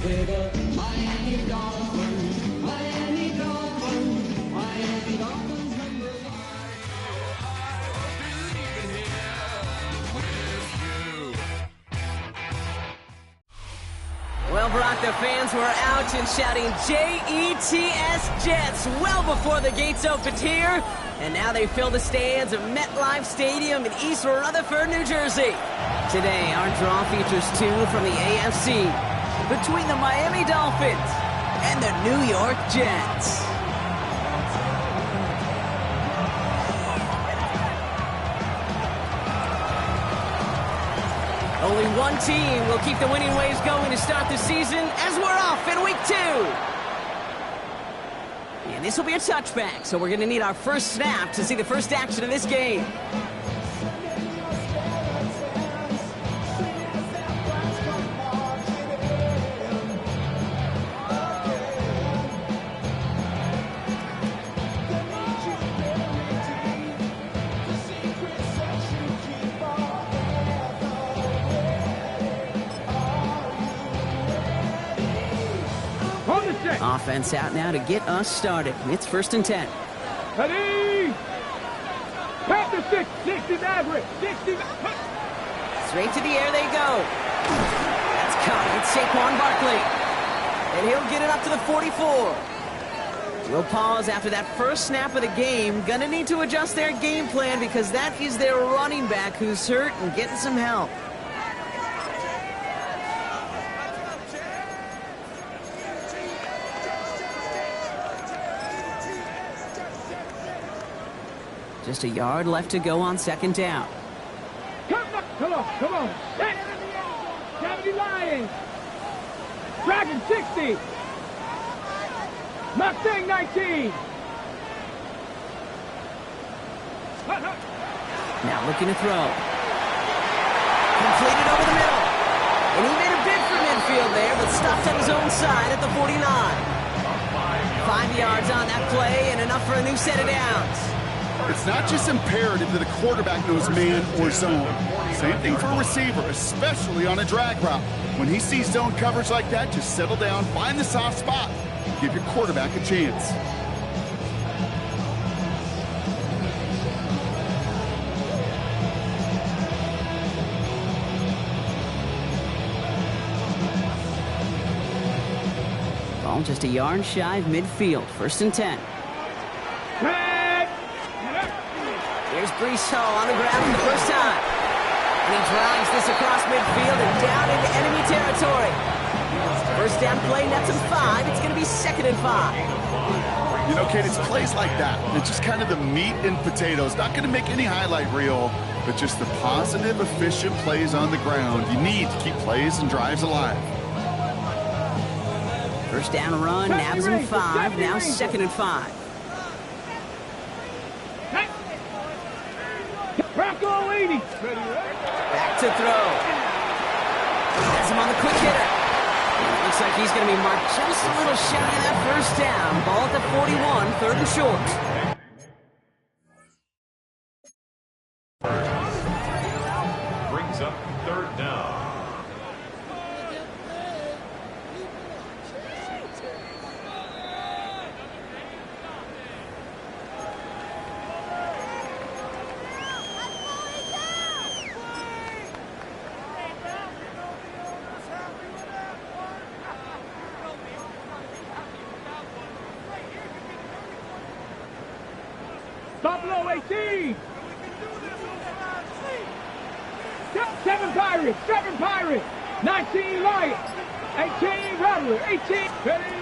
We're the Miami Dolphins, Miami Dolphins, Miami Dolphins number one. Well, Brock, the fans were out and shouting J-E-T-S, Jets, well before the gates opened here. And now they fill the stands of MetLife Stadium in East Rutherford, New Jersey. Today, our draw features two from the AFC between the Miami Dolphins and the New York Jets. Only one team will keep the winning waves going to start the season as we're off in week 2. And this will be a touchback, so we're going to need our first snap to see the first action of this game. Offense out now to get us started. It's 1st and 10. Ready? Pass the 60 average. 60. Straight to the air they go. That's caught. It's Saquon Barkley. And he'll get it up to the 44. We'll pause after that first snap of the game. Gonna need to adjust their game plan because that is their running back who's hurt and getting some help. Just a yard left to go on 2nd down. Come on. 70 Lions. Dragon 60. Mustang 19. Now looking to throw. Completed over the middle. And he made a bid for midfield there, but stopped on his own side at the 49. 5 yards on that play and enough for a new set of downs. It's not just imperative that a quarterback knows man or zone. Same thing for a receiver, especially on a drag route. When he sees zone coverage like that, just settle down, find the soft spot, give your quarterback a chance. Ball just a yard shy of midfield. 1st and 10. Here's Breece Hall on the ground for the first time. And he drives this across midfield and down into enemy territory. First down play, nets him 5. It's going to be 2nd and 5. You know, kid, it's plays like that. It's just kind of the meat and potatoes. Not going to make any highlight reel, but just the positive, efficient plays on the ground. You need to keep plays and drives alive. First down run, nabs him 5. Now 2nd and 5. Bronco 80. Back to throw. Has him on the quick hitter. And it looks like he's going to be marked just a little shy of that first down. Ball at the 41, 3rd and short. Brings up 3rd down. Buffalo 18. 7 Pirates. 19 Lions. 18 Rattler. 18. Ready?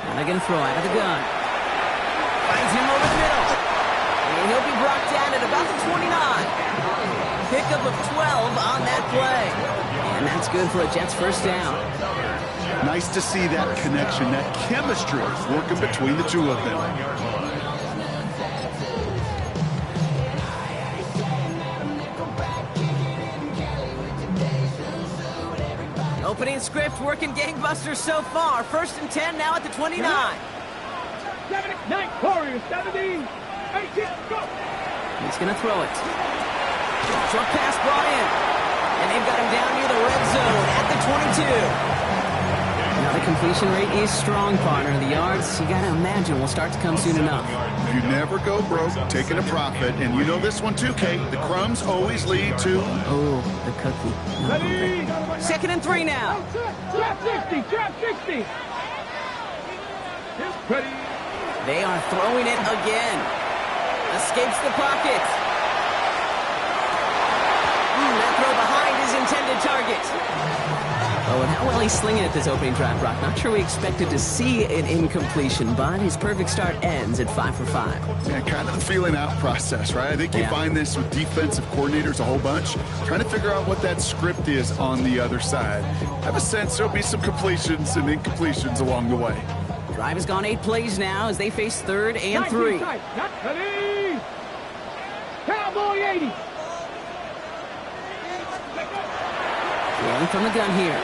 Now they're going to throw out of the gun. Finds him over the middle. And he'll be brought down at about the 29. Pickup of 12 on that play. And that's good for a Jets first down. Nice to see that connection, that chemistry working between the two of them. Opening script working gangbusters so far. 1st and 10 now at the 29. 9 Warriors, 17, 18, go! He's going to throw it. Short pass brought in. And they've got him down near the red zone at the 22. Now The completion rate is strong, partner. The yards, you gotta imagine, will start to come soon enough. You never go broke taking a profit, and you know this one too, Kate. The crumbs always lead to... Oh, the cookie. I'm hungry. 2nd and 3 now. Drop 60, drop 60. Ready. They are throwing it again. Escapes the pocket. That throw behind his intended target. Oh, and how well he's slinging it this opening drive, Brock. Not sure we expected to see an incompletion, but his perfect start ends at 5 for 5. Yeah, kind of the feeling out process, right? I think you find this with defensive coordinators a whole bunch, trying to figure out what that script is on the other side. I have a sense there'll be some completions and incompletions along the way. Drive has gone 8 plays now as they face 3rd and 3. Ready. Cowboy 80. Rolling from the gun here.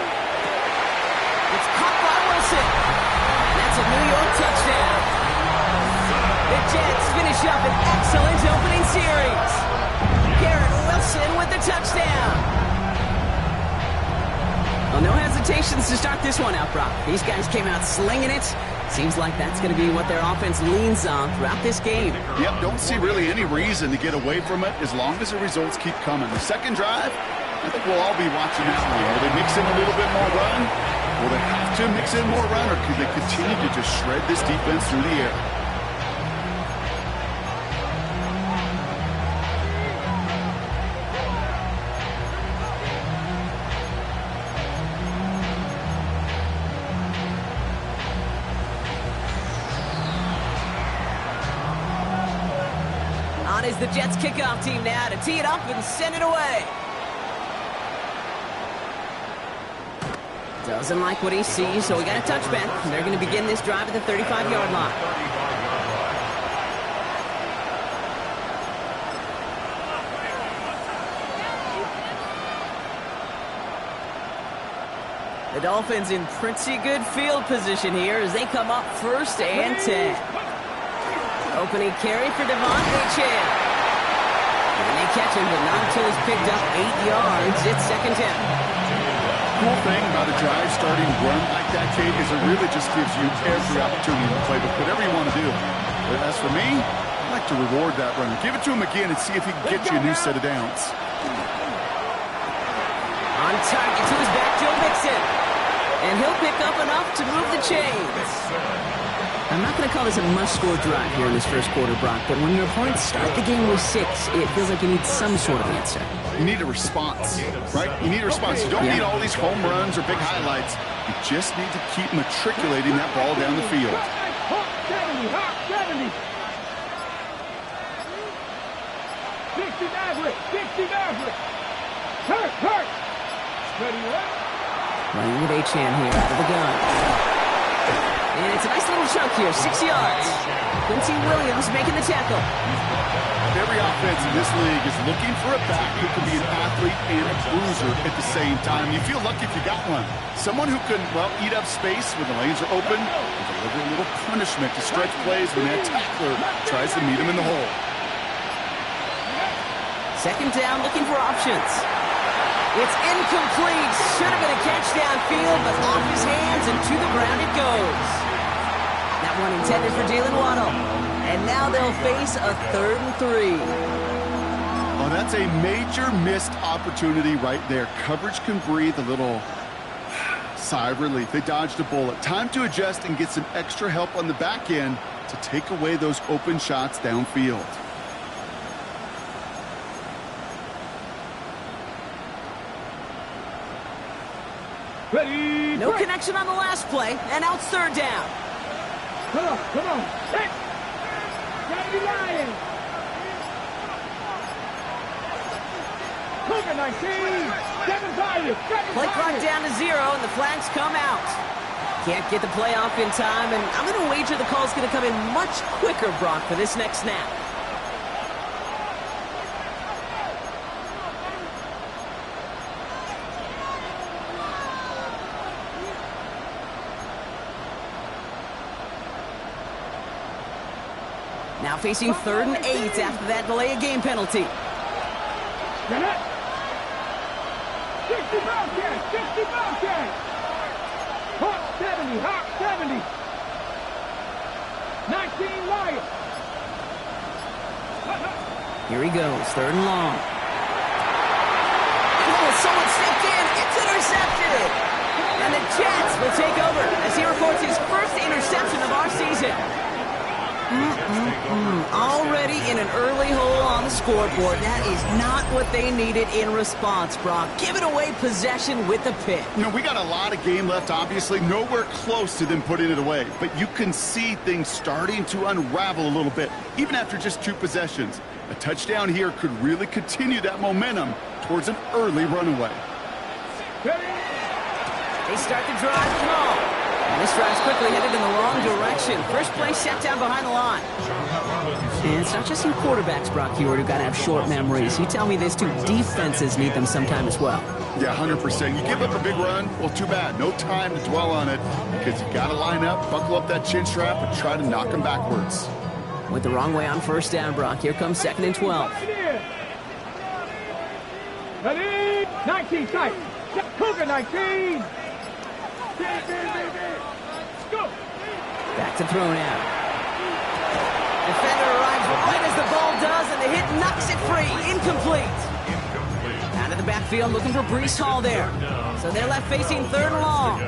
It's caught by Wilson. That's a New York touchdown. The Jets finish up an excellent opening series. Garrett Wilson with the touchdown. Well, no hesitations to start this one out, Brock. These guys came out slinging it. Seems like that's going to be what their offense leans on throughout this game. Yep, don't see really any reason to get away from it as long as the results keep coming. The second drive, I think we'll all be watching that one. Will they mix in a little bit more run? Will they have to mix in more run, or could they continue to just shred this defense through the air? On is the Jets kickoff team now to tee it up and send it away. Doesn't like what he sees, so we got a touchback. They're going to begin this drive at the 35-yard line. The Dolphins in pretty good field position here as they come up 1st and 10. Opening carry for Devontae Chan. And they catch him, but not until he's picked up 8 yards. It's 2nd down. Cool thing about a drive starting run like that, Kate, is it really just gives you every opportunity to play with whatever you want to do. But as for me, I like to reward that runner. Give it to him again and see if he can get you a new set of downs. On target to his back, Joe Mixon. And he'll pick up enough to move the chains. I'm not going to call this a must-score drive here in this first quarter, Brock, but when your opponents start the game with 6, it feels like you need some sort of answer. You need a response, right? You need a response. You don't need all these home runs or big highlights. You just need to keep matriculating that ball down the field. 70. 60 Maverick. 60 Maverick. Hurt. Ready, what? Running with Achane here out of the gun. And it's a nice little chunk here, 6 yards. Quincy Williams making the tackle. Every offense in this league is looking for a back who can be an athlete and a bruiser at the same time. You feel lucky if you got one. Someone who can, well, eat up space when the lanes are open and deliver a little punishment to stretch plays when that tackler tries to meet him in the hole. 2nd down, looking for options. It's incomplete. Should have been a catch downfield, but off his hands and to the ground it goes. That one intended for Jalen Waddle. And now they'll face a 3rd and 3. Oh, that's a major missed opportunity right there. Coverage can breathe a little sigh of relief. They dodged a bullet. Time to adjust and get some extra help on the back end to take away those open shots downfield. Ready. No connection on the last play, and now it's 3rd down. Come on. Hit. Gotta be lying. Cougar 19. 7 Pirates. Play clock down to 0, and the flags come out. Can't get the play off in time, and I'm going to wager the call's going to come in much quicker, Brock, for this next snap. Now facing 3rd and 8 after that delay of game penalty. 60 Bobcats! 60 Bobcats! 70, hot 70. 19 Lions. Here he goes, 3rd and long. Oh, someone stepped in. It's intercepted. And the Jets will take over as he records his first interception of our season. Already in an early hole on the scoreboard. That is not what they needed in response, Brock. Giving away possession with the pick. You know, we got a lot of game left, obviously. Nowhere close to them putting it away. But you can see things starting to unravel a little bit, even after just 2 possessions. A touchdown here could really continue that momentum towards an early runaway. They start the drive with Hall. And this drive's quickly headed in the wrong direction. First play set down behind the line. And it's not just in quarterbacks, Brock Hewitt, who got to have short memories. You tell me this too, defenses need them sometime as well. Yeah, 100%. You give up a big run, well, too bad. No time to dwell on it because you got to line up, buckle up that chin strap, and try to knock them backwards. Went the wrong way on 1st down, Brock. Here comes 2nd and 12. Ready? 19 tight. Cougar 19. Go. Back to throw now. Defender arrives right as the ball does, and the hit knocks it free. Incomplete. Out of the backfield looking for Breece Hall there. So they're left facing 3rd and long.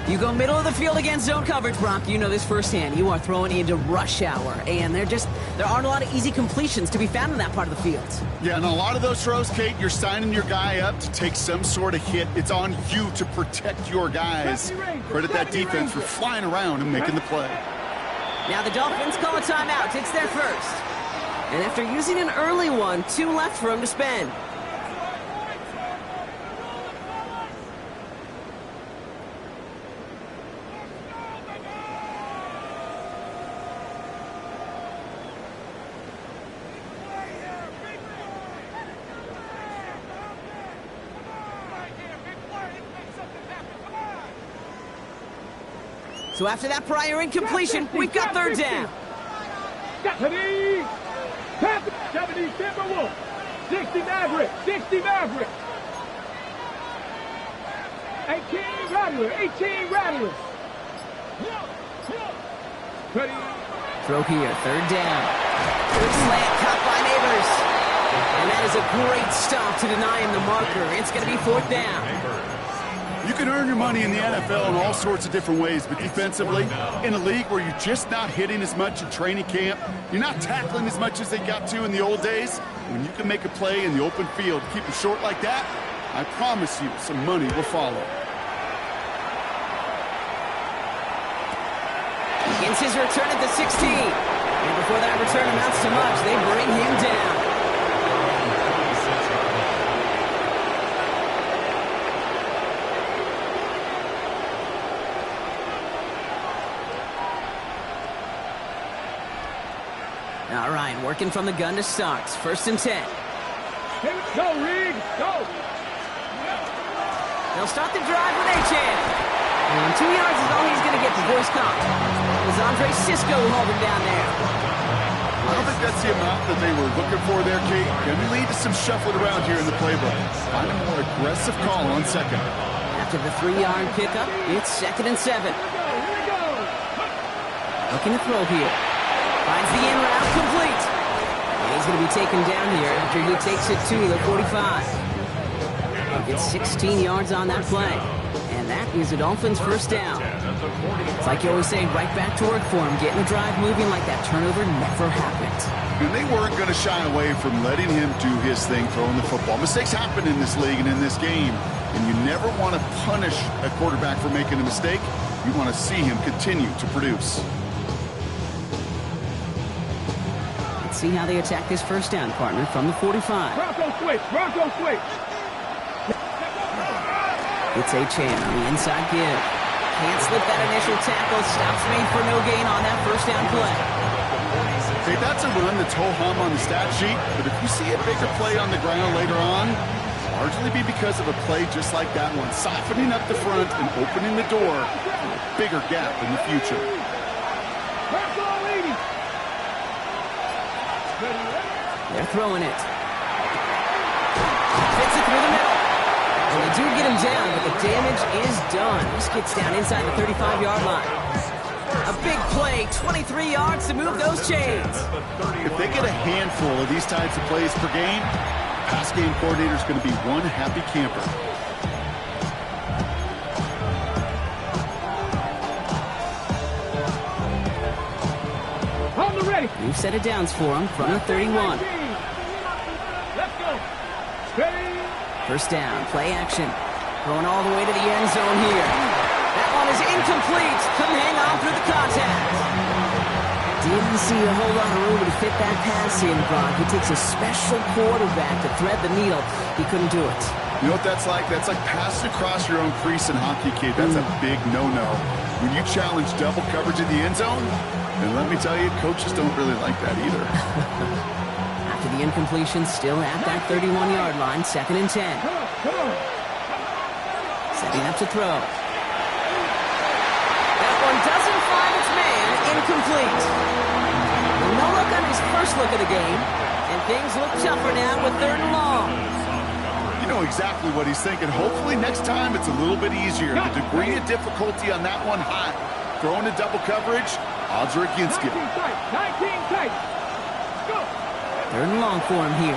You go middle of the field against zone coverage, Brock. You know this firsthand. You are throwing into rush hour, and there aren't a lot of easy completions to be found in that part of the field. Yeah, and a lot of those throws, Kate, you're signing your guy up to take some sort of hit. It's on you to protect your guys. Credit that defense for flying around and making the play. Now the Dolphins call a timeout. It's their first. And after using an early one, 2 left for him to spend. So after that prior incompletion, we've got 3rd down. 70 Timberwolves. 60 Maverick. 60 Maverick. 18 Rattlers. 18 Rattlers. Ready? Throw here, 3rd down. Good slant caught by Neighbors. And that is a great stop to deny him the marker. It's going to be 4th down. You can earn your money in the NFL in all sorts of different ways, but defensively, in a league where you're just not hitting as much in training camp, you're not tackling as much as they got to in the old days, when you can make a play in the open field, keep it short like that, I promise you some money will follow. Begins his return at the 16. And before that return amounts to much, they bring him down. All right, working from the gun to start. 1st and 10. Go, Reed. Go. They'll start the drive with Achane. And 2 yards is all he's going to get for voice count. As Andre Cisco will hold him down there. I don't think that's the amount that they were looking for there, Kate. Going to lead to some shuffling around here in the playbook. Find a more aggressive call on 2nd. After the 3-yard pickup, it's 2nd and 7. Looking to throw here. Finds the in route complete. And he's going to be taken down here after he takes it to the 45. Gets 16 yards on that play. And that is the Dolphins' 1st down. It's like you always say, right back to work for him. Getting the drive moving like that turnover never happened. And they weren't going to shy away from letting him do his thing, throwing the football. Mistakes happen in this league and in this game. And you never want to punish a quarterback for making a mistake. You want to see him continue to produce. Let's see how they attack this 1st down, partner, from the 45. Bronco switch. Bronco switch. It's Achane on the inside give. Can't slip that initial tackle. Stops made for no gain on that 1st down play. Hey, that's a run that's ho-hum on the stat sheet, but if you see a bigger play on the ground later on, largely be because of a play just like that one, softening up the front and opening the door for a bigger gap in the future. They're throwing it. Fits it through the middle. And they do get him down, but the damage is done. This gets down inside the 35-yard line. A big play, 23 yards to move those chains. If they get a handful of these types of plays per game, pass game coordinator is going to be one happy camper. Hold the ready. New set of downs for him from the 31. Let's go. Ready. First down, play action. Going all the way to the end zone here. That one is incomplete. Couldn't hang on through the contact. Didn't see a whole lot of room to fit that pass in, Brock. It takes a special quarterback to thread the needle. He couldn't do it. You know what that's like? That's like passing across your own crease in hockey, kid. That's a big no-no. When you challenge double coverage in the end zone, and let me tell you, coaches don't really like that either. After the incompletion, still at that 31-yard line, 2nd and 10. Come on, come on. Setting up to throw. That one doesn't find its man. Incomplete. Well, no look on his first look of the game, and things look tougher now with 3rd and long. You know exactly what he's thinking. Hopefully next time it's a little bit easier. The degree of difficulty on that one high. Throwing to double coverage, odds are against you. 19 tight. 19 tight. Go. 3rd and long for him here.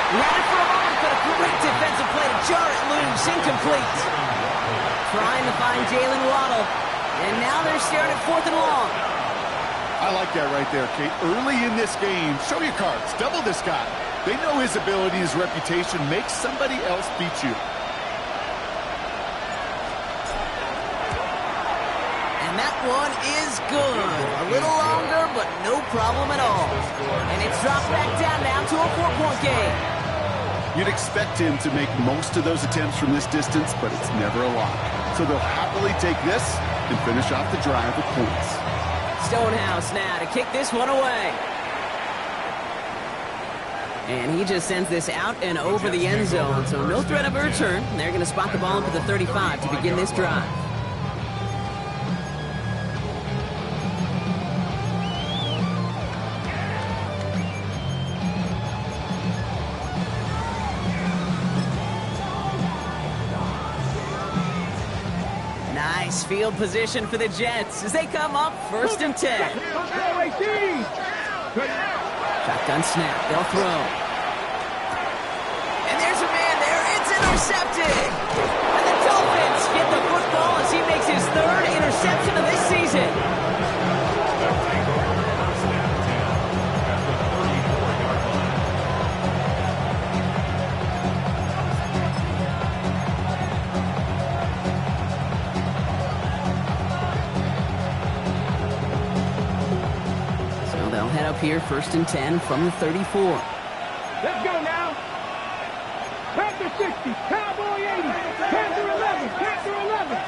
He had it for a moment, but a great defensive play to jar it loose. Incomplete. Trying to find Jalen Waddle. And now they're staring at 4th and long. I like that right there, Kate. Early in this game, show your cards. Double this guy. They know his ability, his reputation. Make somebody else beat you. And that one is good. A little longer, but no problem at all. And it's dropped back down now to a 4-point game. You'd expect him to make most of those attempts from this distance, but it's never a lot. So they'll happily take this and finish off the drive with points. Stonehouse now to kick this one away. And he just sends this out and over the end zone, so no threat of a return. They're going to spot the ball up at the 35 to begin this drive. Nice field position for the Jets as they come up 1st and 10. Shotgun snap, they'll throw. And there's a man there, it's intercepted. And the Dolphins get the football as he makes his 3rd interception of this season. Head up here, 1st and 10 from the 34. Let's go now. Panther 60, Cowboy 80, Panther 11, Panther 11.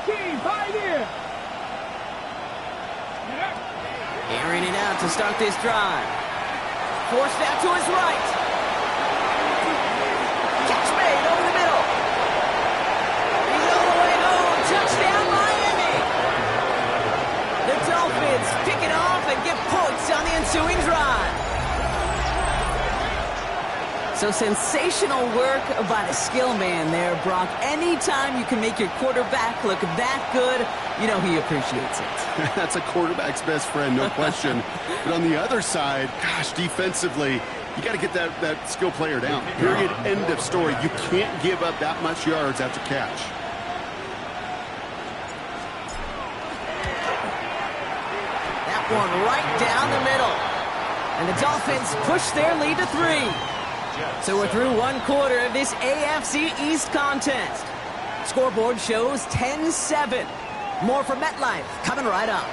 18, Pioneer. Airing it out to start this drive. Forced out to his right. Catch made over the middle. He's all the way home. Touchdown, Miami. The Dolphins pick it off and get points on the ensuing drive. So sensational work by the skill man there, Brock. Anytime you can make your quarterback look that good, you know he appreciates it. That's a quarterback's best friend, no question. But on the other side, gosh, defensively, you got to get that skill player down. Period, end of story. You can't give up that much yards after catch. One right down the middle. And the Dolphins push their lead to 3. So we're through 1 quarter of this AFC East contest. Scoreboard shows 10-7. More from MetLife coming right up.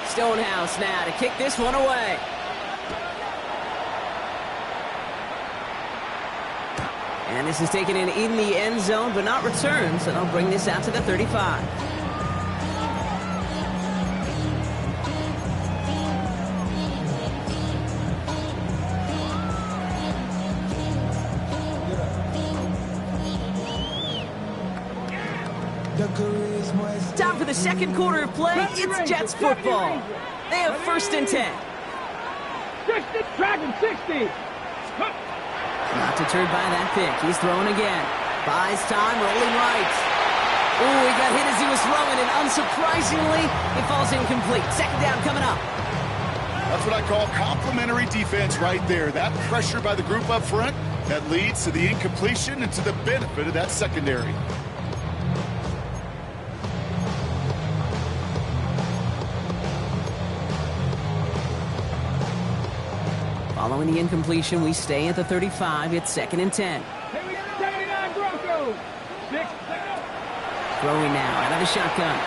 Stonehouse now to kick this one away. And this is taken in the end zone, but not returned, so they'll bring this out to the 35. Time for the second quarter of play. It's Jets football. They have 1st and 10. 60, dragon 60. Not deterred by that pick. He's throwing again. Buys time, rolling right. Ooh, he got hit as he was throwing, and unsurprisingly, it falls incomplete. 2nd down coming up. That's what I call complimentary defense right there. That pressure by the group up front, that leads to the incompletion and to the benefit of that secondary. Following the incompletion, we stay at the 35. It's 2nd and 10. Here we go, 79 Broncos. 6. Throwing now out of the shotgun.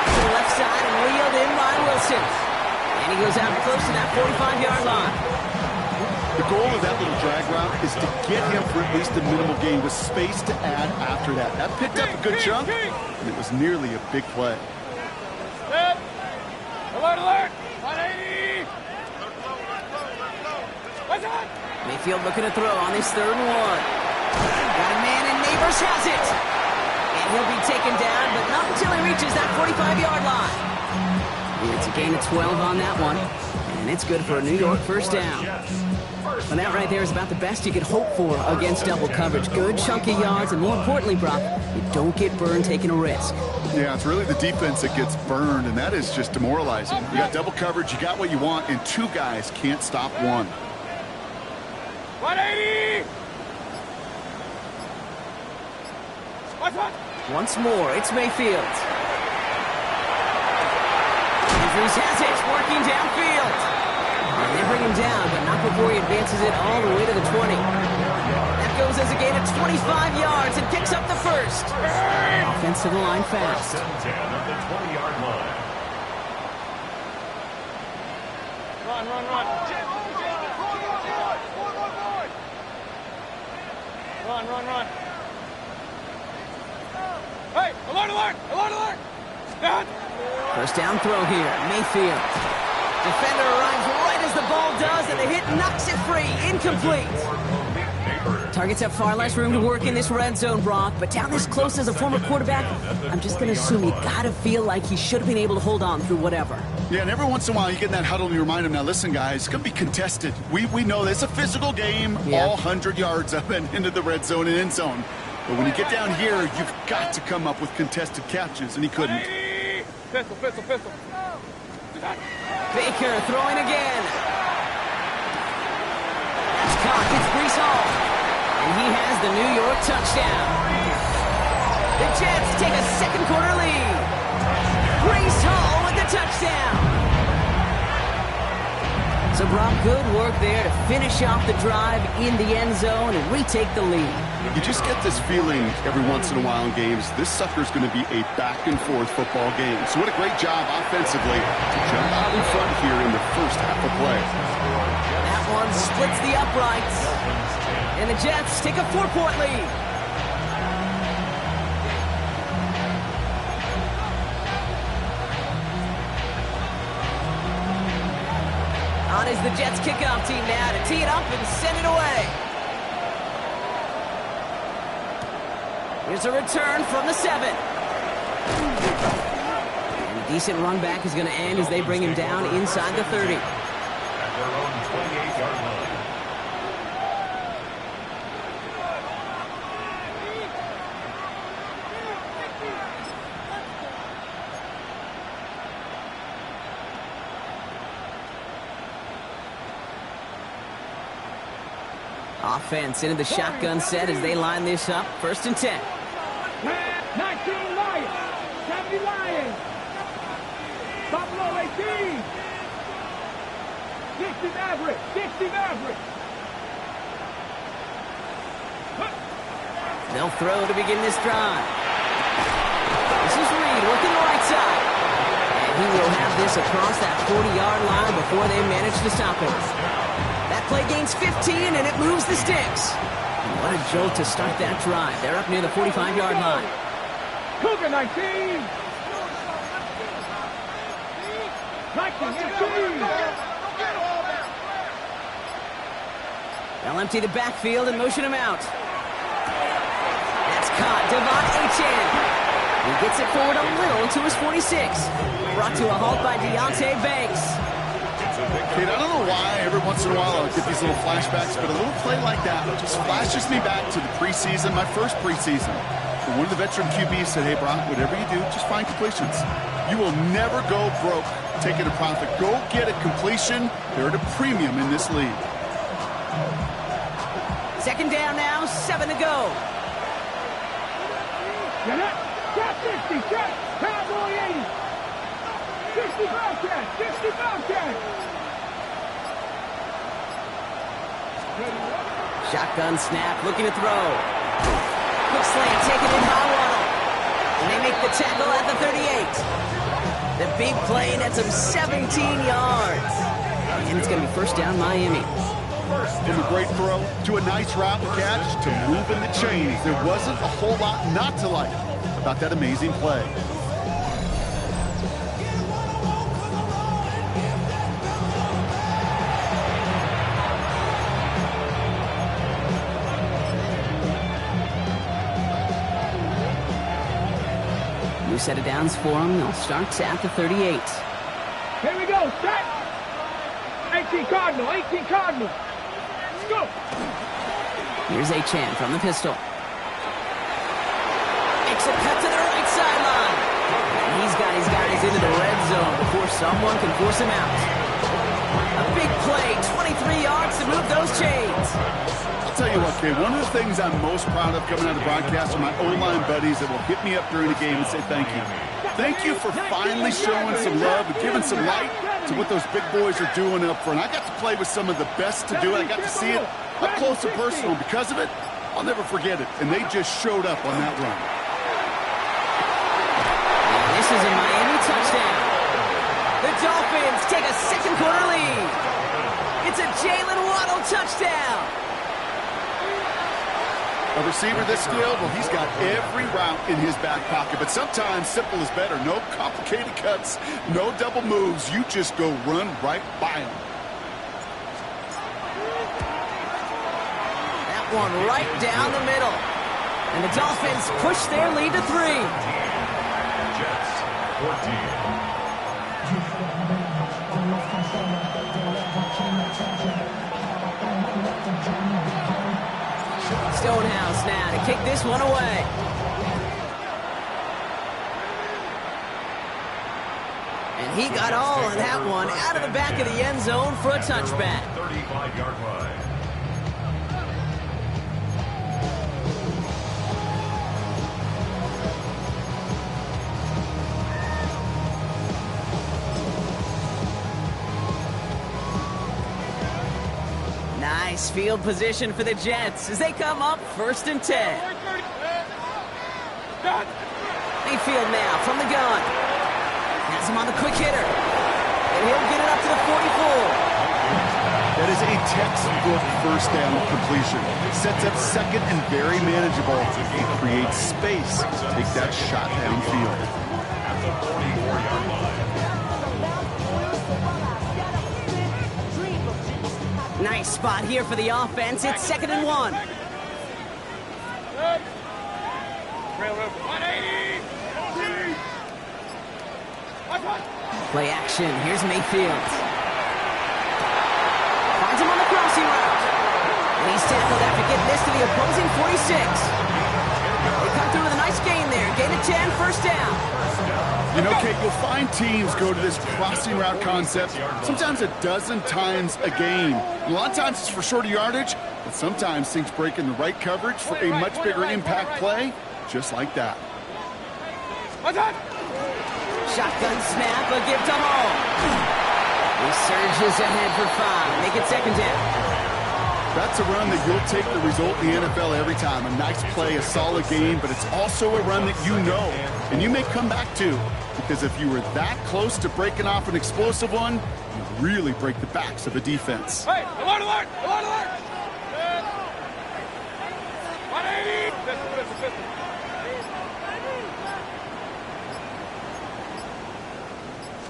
To the left side and reeled in by Wilson. And he goes out close to that 45-yard line. The goal of that little drag route is to get him for at least a minimal gain with space to add after that. That picked up a good chunk, and it was nearly a big play. Set. Alert, alert. 180. What's up? Mayfield looking to throw on this 3rd and 1. Got a man, and Neighbors has it. And he'll be taken down, but not until he reaches that 45-yard line. And it's a gain of 12 on that one. And it's good for a New York 1st down. And that right there is about the best you could hope for against double coverage. Good chunky yards, and more importantly, Brock, you don't get burned taking a risk. Yeah, it's really the defense that gets burned, and that is just demoralizing. You got double coverage, you got what you want, and 2 guys can't stop one. 180. Once more, it's Mayfield. Andrews has it, working downfield. And they bring him down, but not before he advances it all the way to the 20. That goes as a gain of 25 yards and picks up the 1st. Offense to the line fast. 1st and 10 at the 20-yard line. Run, run, run. Run, run, run. Hey, alert, alert, alert, alert. Down. 1st down throw here, Mayfield. Defender arrives right as the ball does, and the hit knocks it free. Incomplete. Targets have far less room to work in this red zone, Brock, but down this close as a former quarterback, I'm just going to assume you got to feel like he should have been able to hold on through whatever. Yeah, and every once in a while you get in that huddle and you remind him, now listen, guys, it's going to be contested. We know this. It's a physical game, all 100 yards up and into the red zone and end zone. But when you get down here, you've got to come up with contested catches, and he couldn't. Pistol, pistol, pistol. Baker throwing again. It's caught. It's Breece Hall. And he has the New York touchdown. The Jets take a 2nd quarter lead. Breece Hall with the touchdown. So, Brock, good work there to finish off the drive in the end zone and retake the lead. You just get this feeling every once in a while in games, this sucker's going to be a back-and-forth football game. So what a great job offensively to jump out in front here in the 1st half of play. That one splits the uprights. And the Jets take a 4-point lead. On is the Jets kickoff team now to tee it up and send it away. Here's a return from the 7. And a decent run back is going to end as they bring him down inside the 30. At their own 28-yard line. Offense into the shotgun set as they line this up. 1st and 10. 19 Lions. 70 Lions. Buffalo 18. 60 Maverick. 60 Maverick. They'll throw to begin this drive. This is Reed working the right side. And he will have this across that 40-yard line before they manage to stop him. That play gains 15, and it moves the sticks. What a jolt to start that drive. They're up near the 45-yard line. Cougar 19. 19. They'll empty the backfield and motion him out. That's caught. Devon Gets it forward a little to his 46. Brought to a halt by Deontay Banks. Kate, I don't know why every once in a while I'll get these little flashbacks, but a little play like that just flashes me back to the preseason, my first preseason. And one of the veteran QBs said, hey, Brock, whatever you do, just find completions. You will never go broke taking a profit. Go get a completion. They're at a premium in this league. Second down now, 7 to go. Got 60, check, Cowboy 80. 65 catch, 65 catch. Shotgun snap, looking to throw. Quick slant, taken in by Waddle. And they make the tackle at the 38. The big play nets him 17 yards. And it's going to be first down Miami. From a great throw to a nice route and catch to moving the chains. There wasn't a whole lot not to like about that amazing play. New set of downs for him. They'll start at the 38. Here we go, set. 18 Cardinal, 18 Cardinal. Let's go. Here's Achan from the pistol. Makes a cut to the right sideline. And he's got his guys into the red zone before someone can force him out. A big play, 23 yards to move those chains. I'll tell you what, Kay, one of the things I'm most proud of coming out of the broadcast are my O-line buddies that will hit me up during the game and say thank you. Thank you for finally showing some love and giving some light to what those big boys are doing up front. I got to play with some of the best to do it. I got to see it up close and personal. Because of it, I'll never forget it. And they just showed up on that run. This is a Miami touchdown. The Dolphins take a second quarter lead. It's a Jalen Waddle touchdown. A receiver this skilled, well, he's got every route in his back pocket. But sometimes simple is better. No complicated cuts, no double moves. You just go run right by him. That one right down the middle. And the Dolphins push their lead to 3. Jets, 14. Stonehouse now to kick this one away. And he got all of that one out of the back of the end zone for a touchback. 35-yard line. Nice field position for the Jets as they come up 1st and 10. Mayfield now from the gun. Has him on the quick hitter. And he'll get it up to the 44. That is a textbook first down completion. Sets up second and very manageable. It creates space. Take that shot downfield. At the 44-yard line. Nice spot here for the offense. It's 2nd and 1. Play action. Here's Mayfield. Finds him on the crossing route. And he's tackled after getting this to the opposing 46. They come through with a nice gain there. Gain of 10, first down. You know, Kate, you'll find teams go to this crossing route concept sometimes a dozen times a game. And a lot of times it's for shorter yardage, but sometimes things break in the right coverage for a much bigger impact play, just like that. Shotgun snap, a give to Hall. He surges ahead for 5. Make it 2nd down. That's a run that you'll take the result in the NFL every time. A nice play, a solid game, but it's also a run that you know and you may come back to, because if you were that close to breaking off an explosive one, you really break the backs of a defense. Hey, alert, alert, alert, alert. 180.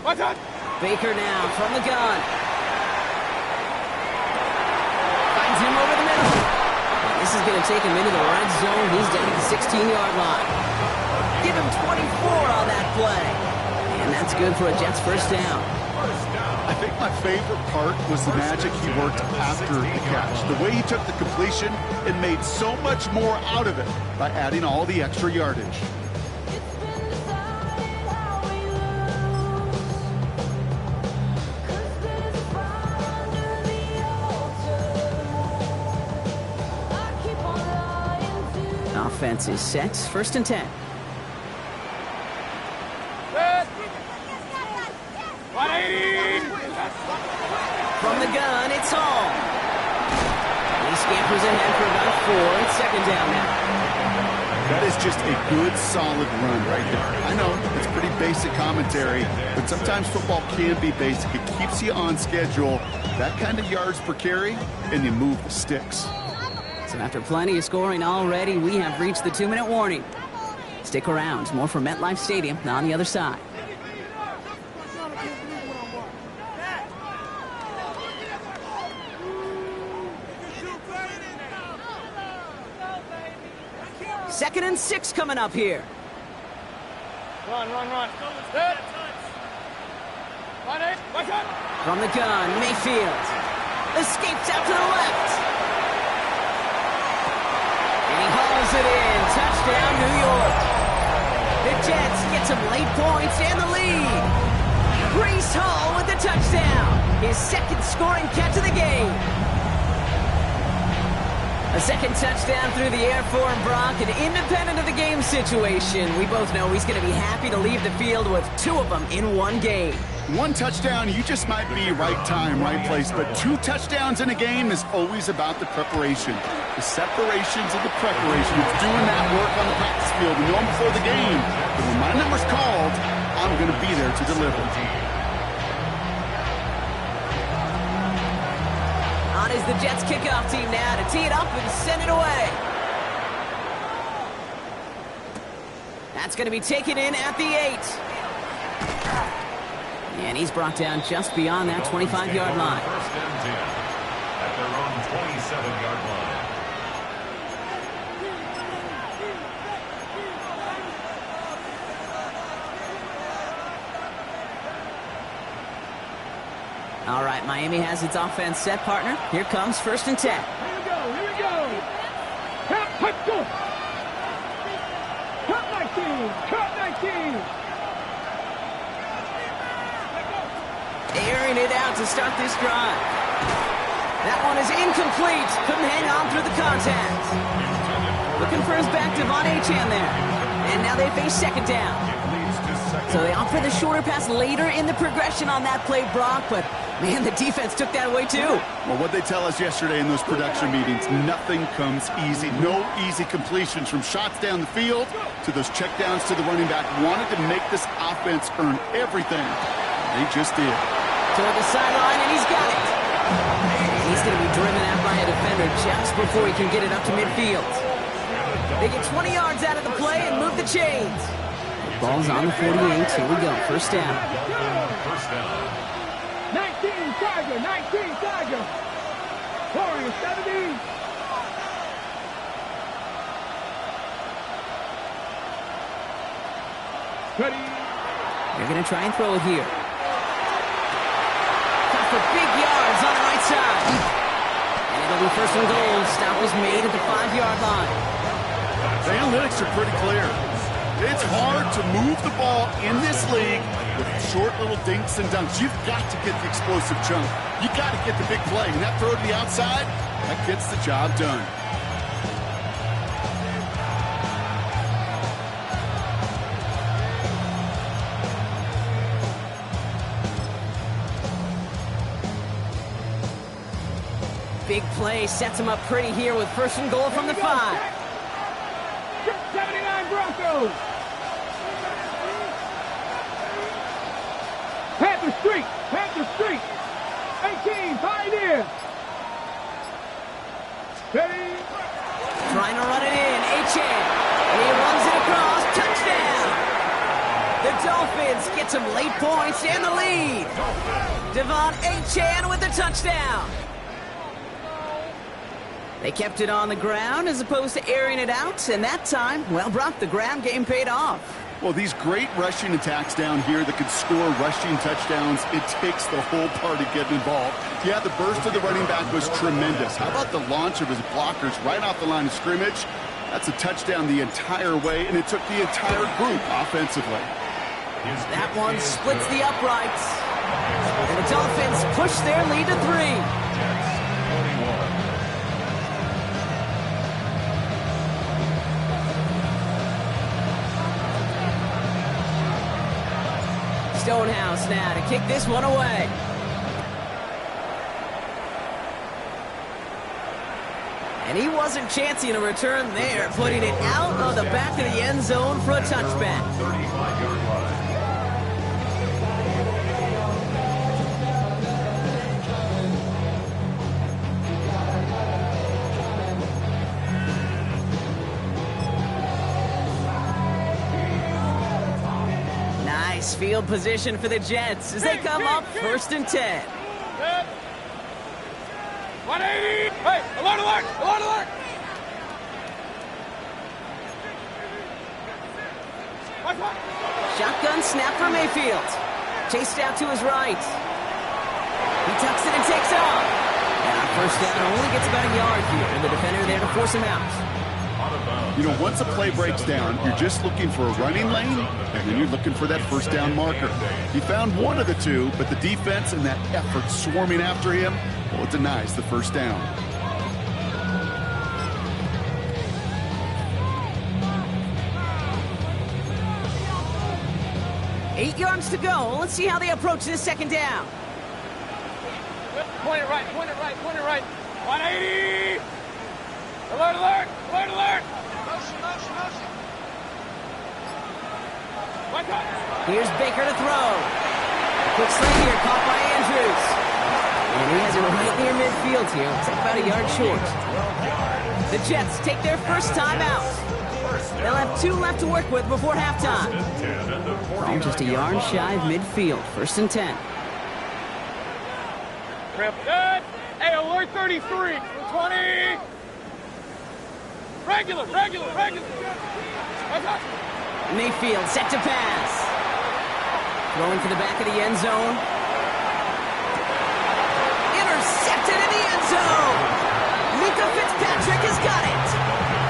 What's up? Baker now from the gun. Finds him over the middle. This is going to take him into the red zone. He's down at the 16-yard line. Give him 24 That's good for a Jets first down. I think my favorite part was the magic he worked after the catch. The way he took the completion and made so much more out of it by adding all the extra yardage. Offense is set. First and 10. From the gun, it's Hall. He scampers ahead for about 4. It's second down now. That is just a good, solid run right there. I know it's pretty basic commentary, but sometimes football can be basic. It keeps you on schedule. That kind of yards per carry, and you move the sticks. So after plenty of scoring already, we have reached the 2-minute warning. Stick around. More from MetLife Stadium on the other side. Second and 6 coming up here. Run. From the gun, Mayfield escapes out to the left. And he hauls it in. Touchdown, New York. The Jets get some late points and the lead. Breece Hall with the touchdown. His second scoring catch of the game. A second touchdown through the air for him, Brock, and independent of the game situation, we both know he's going to be happy to leave the field with 2 of them in one game. One touchdown, you just might be right time, right place, but 2 touchdowns in a game is always about the preparation. The separations of the preparation. It's doing that work on the practice field and knowing before the game that when my number's called, I'm going to be there to deliver. On is the Jets kickoff team now to tee it up and send it away. That's going to be taken in at the 8. And he's brought down just beyond that 25-yard line. First and 10 at their own 27-yard line. All right, Miami has its offense set, partner. Here comes first and 10. Here we go. Let's go. Cut 19. Airing it out to start this drive. That one is incomplete. Couldn't hang on through the contact. Looking for his back, Devon Achane there. And now they face second down. So they opt for the shorter pass later in the progression on that play, Brock, but man, the defense took that away too. Well, what they tell us yesterday in those production meetings, nothing comes easy. No easy completions from shots down the field to those checkdowns to the running back. Wanted to make this offense earn everything. They just did. Toward the sideline, and he's got it. He's going to be driven out by a defender just before he can get it up to midfield. They get 20 yards out of the play and move the chains. The ball's on the 48. Here we go. First down. 19 Tiger. Warriors 70. Ready. They're going to try and throw it here. Cut for big yards on the right side. And it'll be first and goal. Stop was made at the 5-yard line. The analytics are pretty clear. It's hard to move the ball in this league with short little dinks and dunks. You've got to get the explosive chunk. You got to get the big play. And that throw to the outside, that gets the job done. Big play sets him up pretty here with first and goal from the 5. 79 Broncos. Panther Street. 18 Pioneer. Ready. Trying to run it in. Achane. And he runs it across. Touchdown. The Dolphins get some late points and the lead. Devon Achane with the touchdown. They kept it on the ground as opposed to airing it out, and that time, well, Brock, the ground game paid off. Well, these great rushing attacks down here that could score rushing touchdowns, it takes the whole party getting involved. Yeah, the burst of the running back was tremendous. How about the launch of his blockers right off the line of scrimmage? That's a touchdown the entire way, and it took the entire group offensively. That one splits the uprights. And the Dolphins push their lead to 3. Stonehouse now to kick this one away. And he wasn't chancing a return there, putting it out of the back of the end zone for a touchback. 35-yard line. Nice field position for the Jets as they come up 1st and 10. 180! Hey, alert, alert! Alert, alert! Shotgun snap for Mayfield. Chased out to his right. He tucks it and takes off. And on 1st down, only gets about a yard here. And the defender there to force him out. You know, once a play breaks down, you're just looking for a running lane, and then you're looking for that 1st down marker. He found one of the two, but the defense and that effort swarming after him, well, it denies the 1st down. Eight yards to go. Let's see how they approach this 2nd down. Point it right, point it right, point it right. 180! Alert, alert! Alert, alert! Motion, motion, motion. Here's Baker to throw. Quick slant here, caught by Andrews. And he has it right near midfield here. Looks like about a yard short. The Jets take their 1st time out. They'll have 2 left to work with before halftime. All just a yard shy of midfield. 1st and 10. Good. Hey, alert 33. 20. Regular, regular, regular. Mayfield set to pass. Throwing for the back of the end zone. Intercepted in the end zone. Mika Fitzpatrick has got it.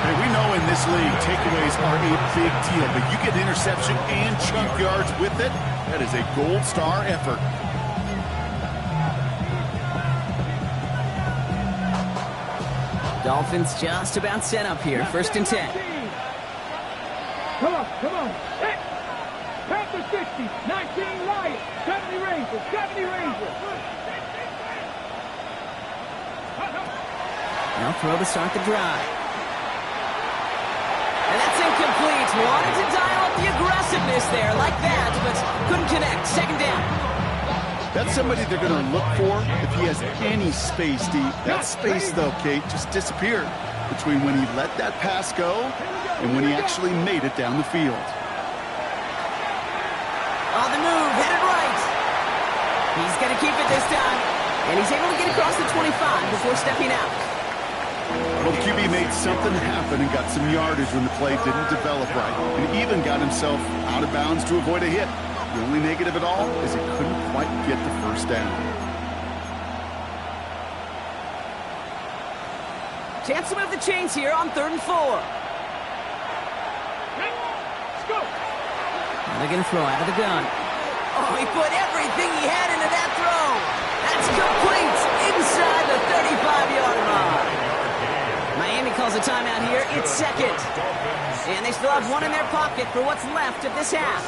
Hey, we know in this league, takeaways are a big deal, but you get interception and chunk yards with it, that is a gold star effort. Dolphins just about set up here. 1st and 10. Come on, come on. Hey! Panther 60, 19 Lions, 70 Rangers, 70 Rangers. Now throw to start the drive. And that's incomplete. Wanted to dial up the aggressiveness there like that, but couldn't connect. 2nd down. That's somebody they're going to look for if he has any space deep. That space, though, Kate, just disappeared between when he let that pass go and when he actually made it down the field. On the move, headed right. He's going to keep it this time. And he's able to get across the 25 before stepping out. Well, QB made something happen and got some yardage when the play didn't develop right, and even got himself out of bounds to avoid a hit. The only negative at all is he couldn't quite get the 1st down. Chance to move the chains here on 3rd and 4. Let's go. They're going to throw out of the gun. Oh, he put everything he had into that throw. That's complete inside the 35-yard line. Miami calls a timeout here. It's 2nd. And they still have 1 in their pocket for what's left of this half.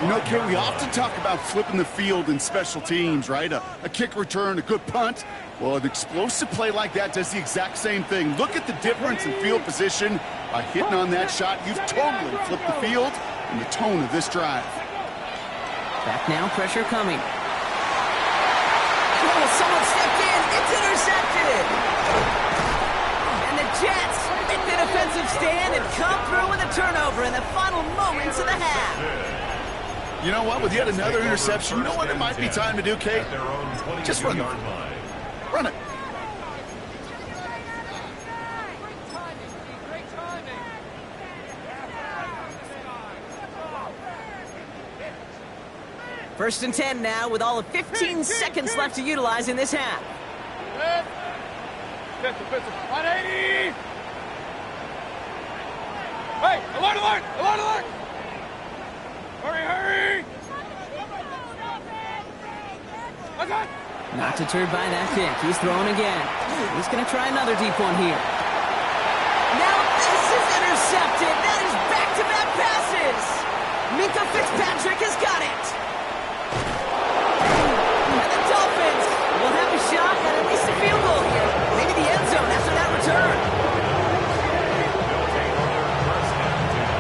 You know, Kate, we often talk about flipping the field in special teams, right? A kick return, a good punt. Well, an explosive play like that does the exact same thing. Look at the difference in field position. By hitting on that shot, you've totally flipped the field and the tone of this drive. Back now, pressure coming. Oh, someone stepped in. It's intercepted. And the Jets make the defensive stand and come through with a turnover in the final moments of the half. You know what? With yet another interception, you know what it might be time to do, Kate? Just run it. Run it. First and 10 now with all of 15 seconds left to utilize in this half. Pistol. 180! Hey, alert! Hurry! Okay. Not deterred by that kick. He's throwing again. He's going to try another deep one here. Now this is intercepted. That is back-to-back passes. Minka Fitzpatrick has got it. And the Dolphins will have a shot at least a field goal here. Maybe the end zone after that return. They'll take another first down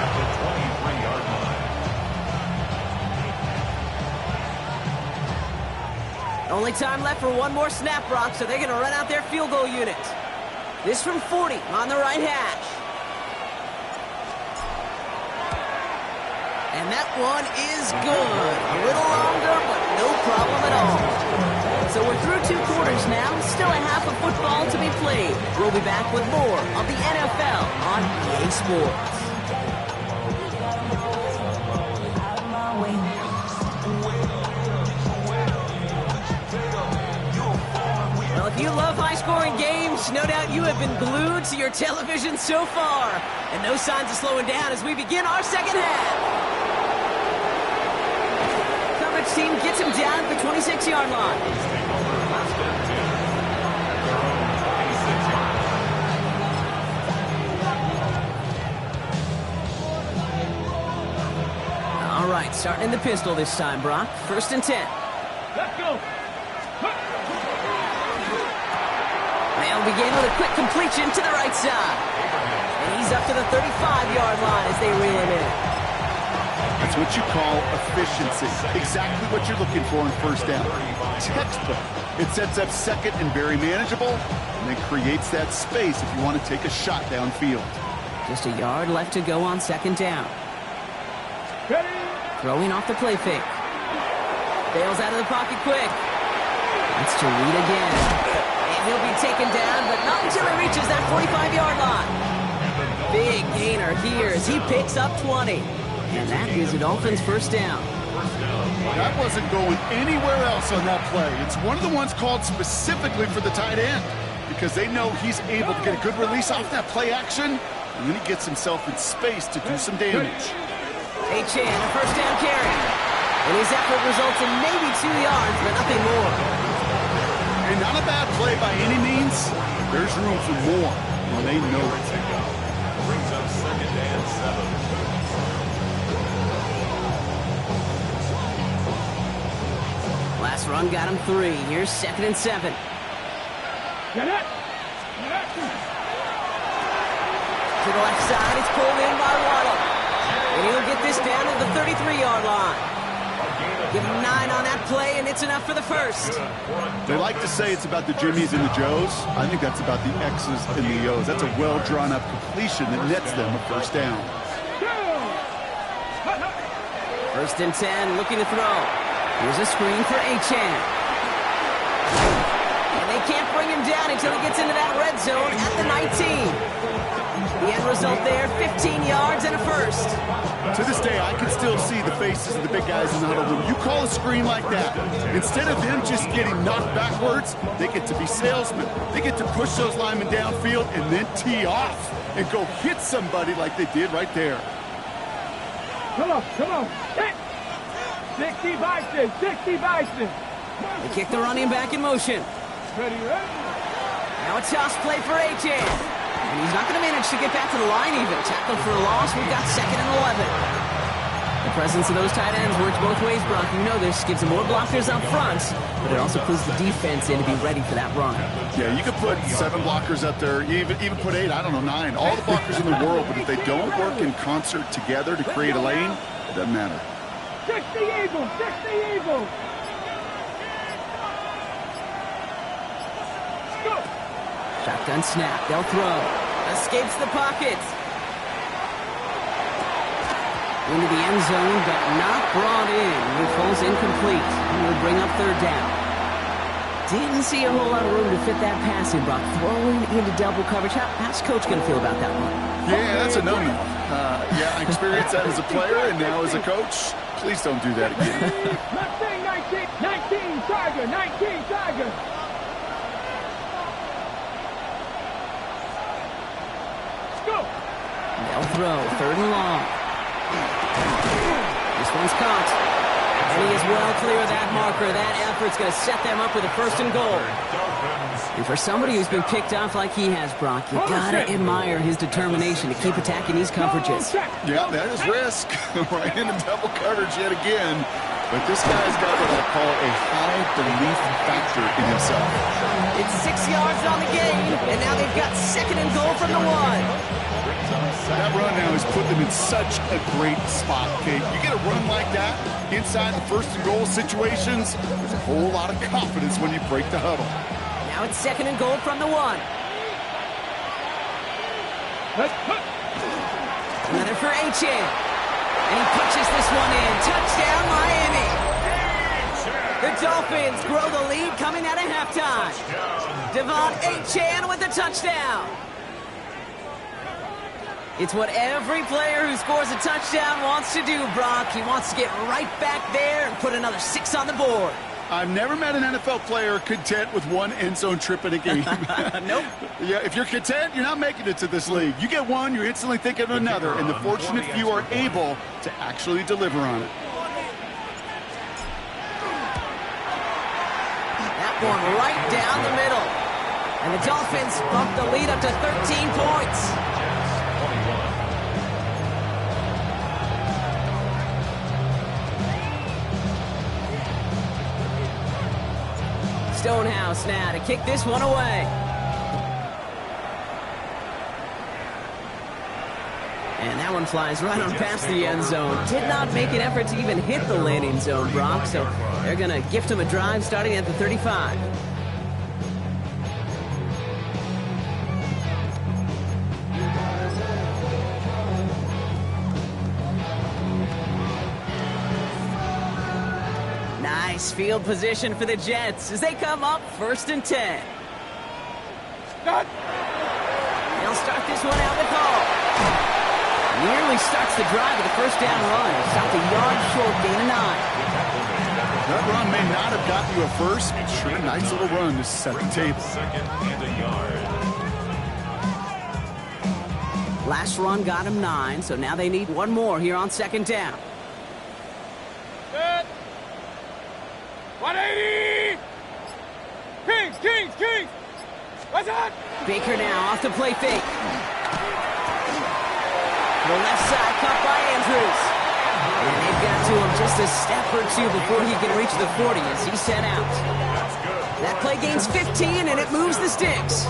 at the 23-yard line. Only time left for one more snap, Brock, so they're going to run out their field goal unit. This from 40 on the right hash. And that one is good. A little longer, but no problem at all. So we're through 2 quarters now. Still a half of football to be played. We'll be back with more of the NFL on EA Sports. Well, if you love high-scoring games, no doubt you have been glued to your television so far. And no signs of slowing down as we begin our second half. Coverage team gets him down at the 26-yard line. All right, starting in the pistol this time, Brock. First and 10. Let's go. They'll begin with a quick completion to the right side. And he's up to the 35-yard line as they reel him in. That's what you call efficiency. Exactly what you're looking for in first down. Textbook. It sets up second and very manageable, and it creates that space if you want to take a shot downfield. Just a yard left to go on second down. Ready? Throwing off the play fake. Bails out of the pocket quick. It's to Reed again. And he'll be taken down, but not until he reaches that 45-yard line. Big gainer here as he picks up 20. And that is a Dolphins first down. That wasn't going anywhere else on that play. It's one of the ones called specifically for the tight end because they know he's able to get a good release off that play action, and then he gets himself in space to do some damage. Achane, a first down carry. And his effort results in maybe 2 yards, but nothing more. And not a bad play by any means. There's room for more when they know it. Brings up second and 7. Last run got him 3. Here's second and 7. Get it. To the left side, it's pulled in by Waddle. And he'll get this down to the 33-yard line. Give him 9 on that play, and it's enough for the first. They like to say it's about the Jimmies and the Joes. I think that's about the X's and the O's. That's a well-drawn-up completion that nets them a first down. First and 10, looking to throw. Here's a screen for Achane. And they can't bring him down until he gets into that red zone at the 19. The end result there, 15 yards and a first. To this day, I can still see the faces of the big guys in the huddle. When you call a screen like that, instead of them just getting knocked backwards, they get to be salesmen. They get to push those linemen downfield and then tee off and go hit somebody like they did right there. Come on. Hit. 60 Bison. They kick the running back in motion. Ready? Now a toss play for Achane. And he's not going to manage to get back to the line even. Tackled for a loss. We've got second and 11. The presence of those tight ends works both ways, Brock. You know this. Gives them more blockers up front, but it also puts the defense in to be ready for that run. Yeah, you could put 7 blockers up there, even put 8, I don't know, 9. All the blockers in the world, but if they don't work in concert together to create a lane, it doesn't matter. 60 Eagles. Go. Shotgun snap. They'll throw. Escapes the pocket. Into the end zone, but not brought in. It falls incomplete. And will bring up third down. Didn't see a whole lot of room to fit that passing, Brock. Throwing into double coverage. How's Coach going to feel about that one? Yeah, that's a no-no. I experienced that as a player and now as a coach. Please don't do that again. Let's say 19, 19, Tiger, 19, Tiger. Let's go. They'll throw, 3rd and long. This one's caught. And he is well clear of that marker. That effort's going to set them up with a 1st and goal. And for somebody who's been picked off like he has, Brock, you gotta admire his determination to keep attacking these coverages. Yeah, that is risk. Right into double coverage yet again. But this guy's got what I call a high belief factor in himself. It's 6 yards on the game, and now they've got 2nd and goal from the 1. That run now has put them in such a great spot, Kate. You get a run like that inside the 1st and goal situations, there's a whole lot of confidence when you break the huddle. Now it's 2nd and goal from the 1. Another for Achan. And he punches this one in. Touchdown, Miami. The Dolphins grow the lead coming out of halftime. Devon Achan with the touchdown. It's what every player who scores a touchdown wants to do, Brock. He wants to get right back there and put another 6 on the board. I've never met an NFL player content with one end zone trip in a game. Nope. Yeah, if you're content, you're not making it to this league. You get one, you're instantly thinking of another, and the fortunate few are able to actually deliver on it. That one right down the middle. And the Dolphins bump the lead up to 13 points. Stonehouse now to kick this one away. And that one flies right on past the end zone. Did not make an effort to even hit the landing zone, Brock, so they're going to gift him a drive starting at the 35. Nice field position for the Jets as they come up 1st and 10. They'll start this one out with Hall. Nearly starts the drive with a 1st down run. Stopped a yard short, gain of 9. That run may not have gotten you a first, but sure, nice little run to set the table. 2nd and a yard. Last run got him 9, so now they need one more here on 2nd down. 180! Kings, Kings, Kings! What's that? Baker now off the play fake. The left side cut by Andrews. And they've got to him just a step or two before he can reach the 40 as he set out. That play gains 15 and it moves the sticks.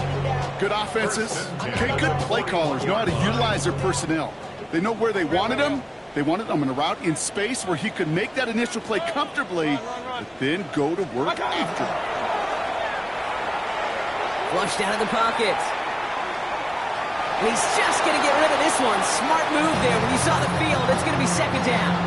Good offenses. Okay, good play callers know how to utilize their personnel. They know where they wanted them. They wanted him in a route in space where he could make that initial play comfortably, but then go to work after. Flushed out of the pocket. And he's just going to get rid of this one. Smart move there. When you saw the field, it's going to be 2nd down.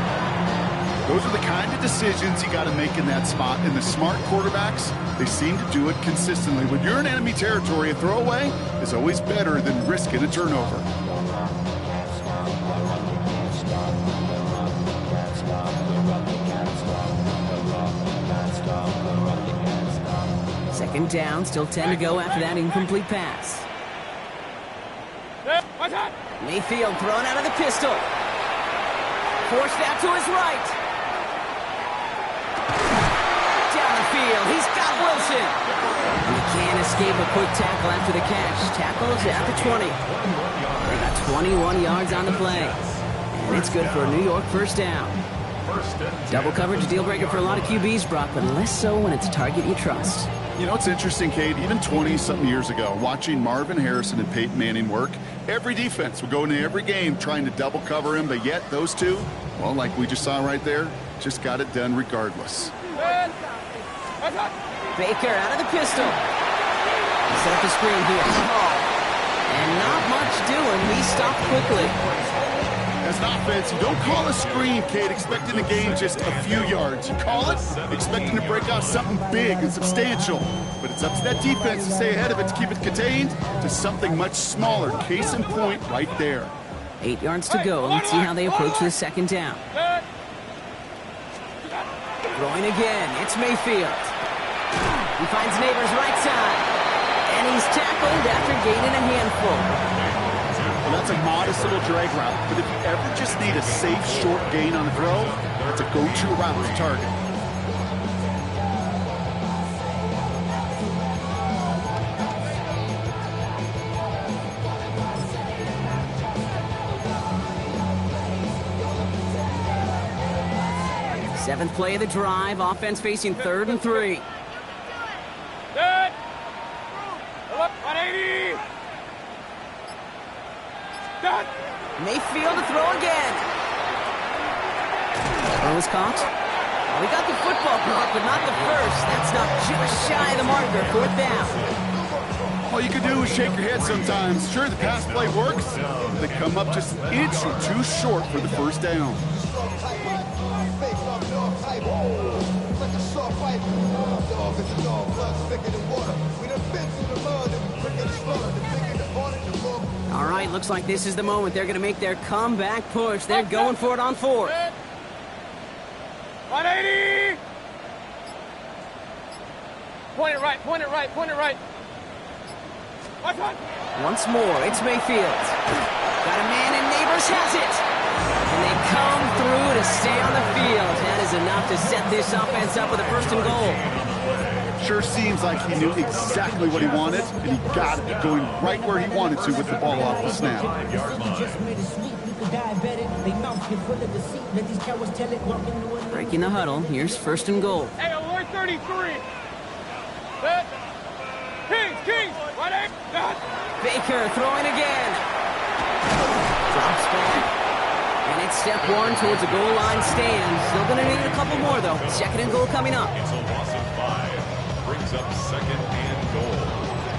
Those are the kind of decisions you got to make in that spot. And the smart quarterbacks, they seem to do it consistently. When you're in enemy territory, a throwaway is always better than risking a turnover. Second down, still 10 to go after that incomplete pass. Mayfield thrown out of the pistol. Forced out to his right. Down the field, he's got Wilson. He can't escape a quick tackle after the catch. Tackles at the 20. They got 21 yards on the play. And it's good for a New York 1st down. Double coverage deal breaker for a lot of QBs, Brock, but less so when it's a target you trust. You know, it's interesting, Kate, even 20-something years ago, watching Marvin Harrison and Peyton Manning work, every defense would go into every game trying to double cover him, but yet those two, well, like we just saw right there, just got it done regardless. Baker out of the pistol. Set up the screen here. And not much doing. He stopped quickly. As an offense, you don't call a screen, Kate, expecting to gain just a few yards. You call it expecting to break out something big and substantial. But it's up to that defense to stay ahead of it, to keep it contained to something much smaller. Case in point right there. 8 yards to go. Let's see how they approach this 2nd down. Throwing again. It's Mayfield. He finds Neighbors right side. And he's tackled after gaining a handful. Well, that's a modest little drag route, but if you ever just need a safe, short gain on a throw, that's a go-to route to target. Seventh play of the drive. Offense facing 3rd and 3. Set. Up, 180. Set. Mayfield to throw again. Throw was caught. Well, he got the football caught, but not the first. That's not just shy of the marker. 4th down. All you can do is shake your head sometimes. Sure, the pass play works. They come up just an inch or two short for the 1st down. All right, looks like this is the moment. They're going to make their comeback push. They're going for it on 4th. 180. Point it right, point it right, point it right. Once more, it's Mayfield. Got a man and Neighbors has it. And they come through to stay on the field. That is enough to set this offense up with a 1st and goal. Sure seems like he knew exactly what he wanted, and he got it going right where he wanted to with the ball off the snap. Breaking the huddle. Here's 1st and goal. Hey, alert 33. Set. Kings, 180. Baker throwing again. Drops back. And it's step 1 towards a goal line stand. Still going to need a couple more, though. 2nd and goal coming up. It's a loss of 5. Brings up 2nd and goal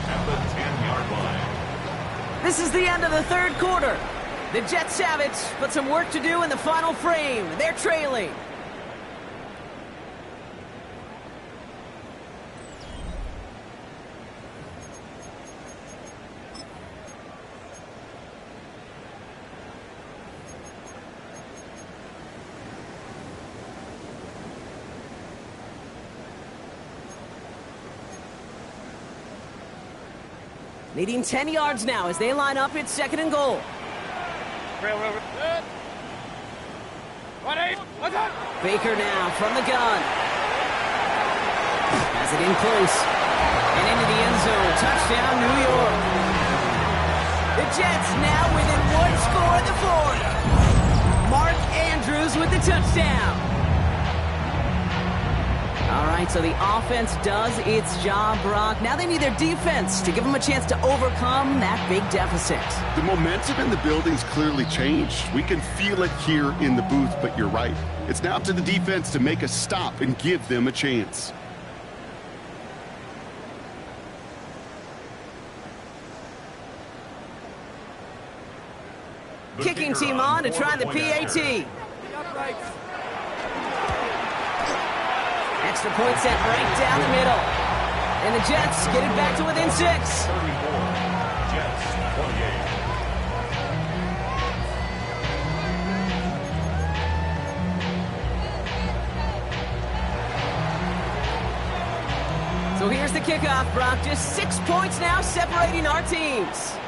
at the 10-yard line. This is the end of the 3rd quarter. The Jets have it, but some work to do in the final frame. They're trailing. Needing 10 yards now as they line up. It's 2nd and goal. Baker now from the gun. Has it in close. And into the end zone. Touchdown, New York. The Jets now within 1 score in the 4th. Mark Andrews with the touchdown. All right, so the offense does its job, Brock. Now they need their defense to give them a chance to overcome that big deficit. The momentum in the building's clearly changed. We can feel it here in the booth, but you're right. It's now up to the defense to make a stop and give them a chance. Kicking team on to try the PAT. Extra point set right down the middle. And the Jets get it back to within 6. 34. Jets 28. So here's the kickoff, Brock. Just 6 points now separating our teams.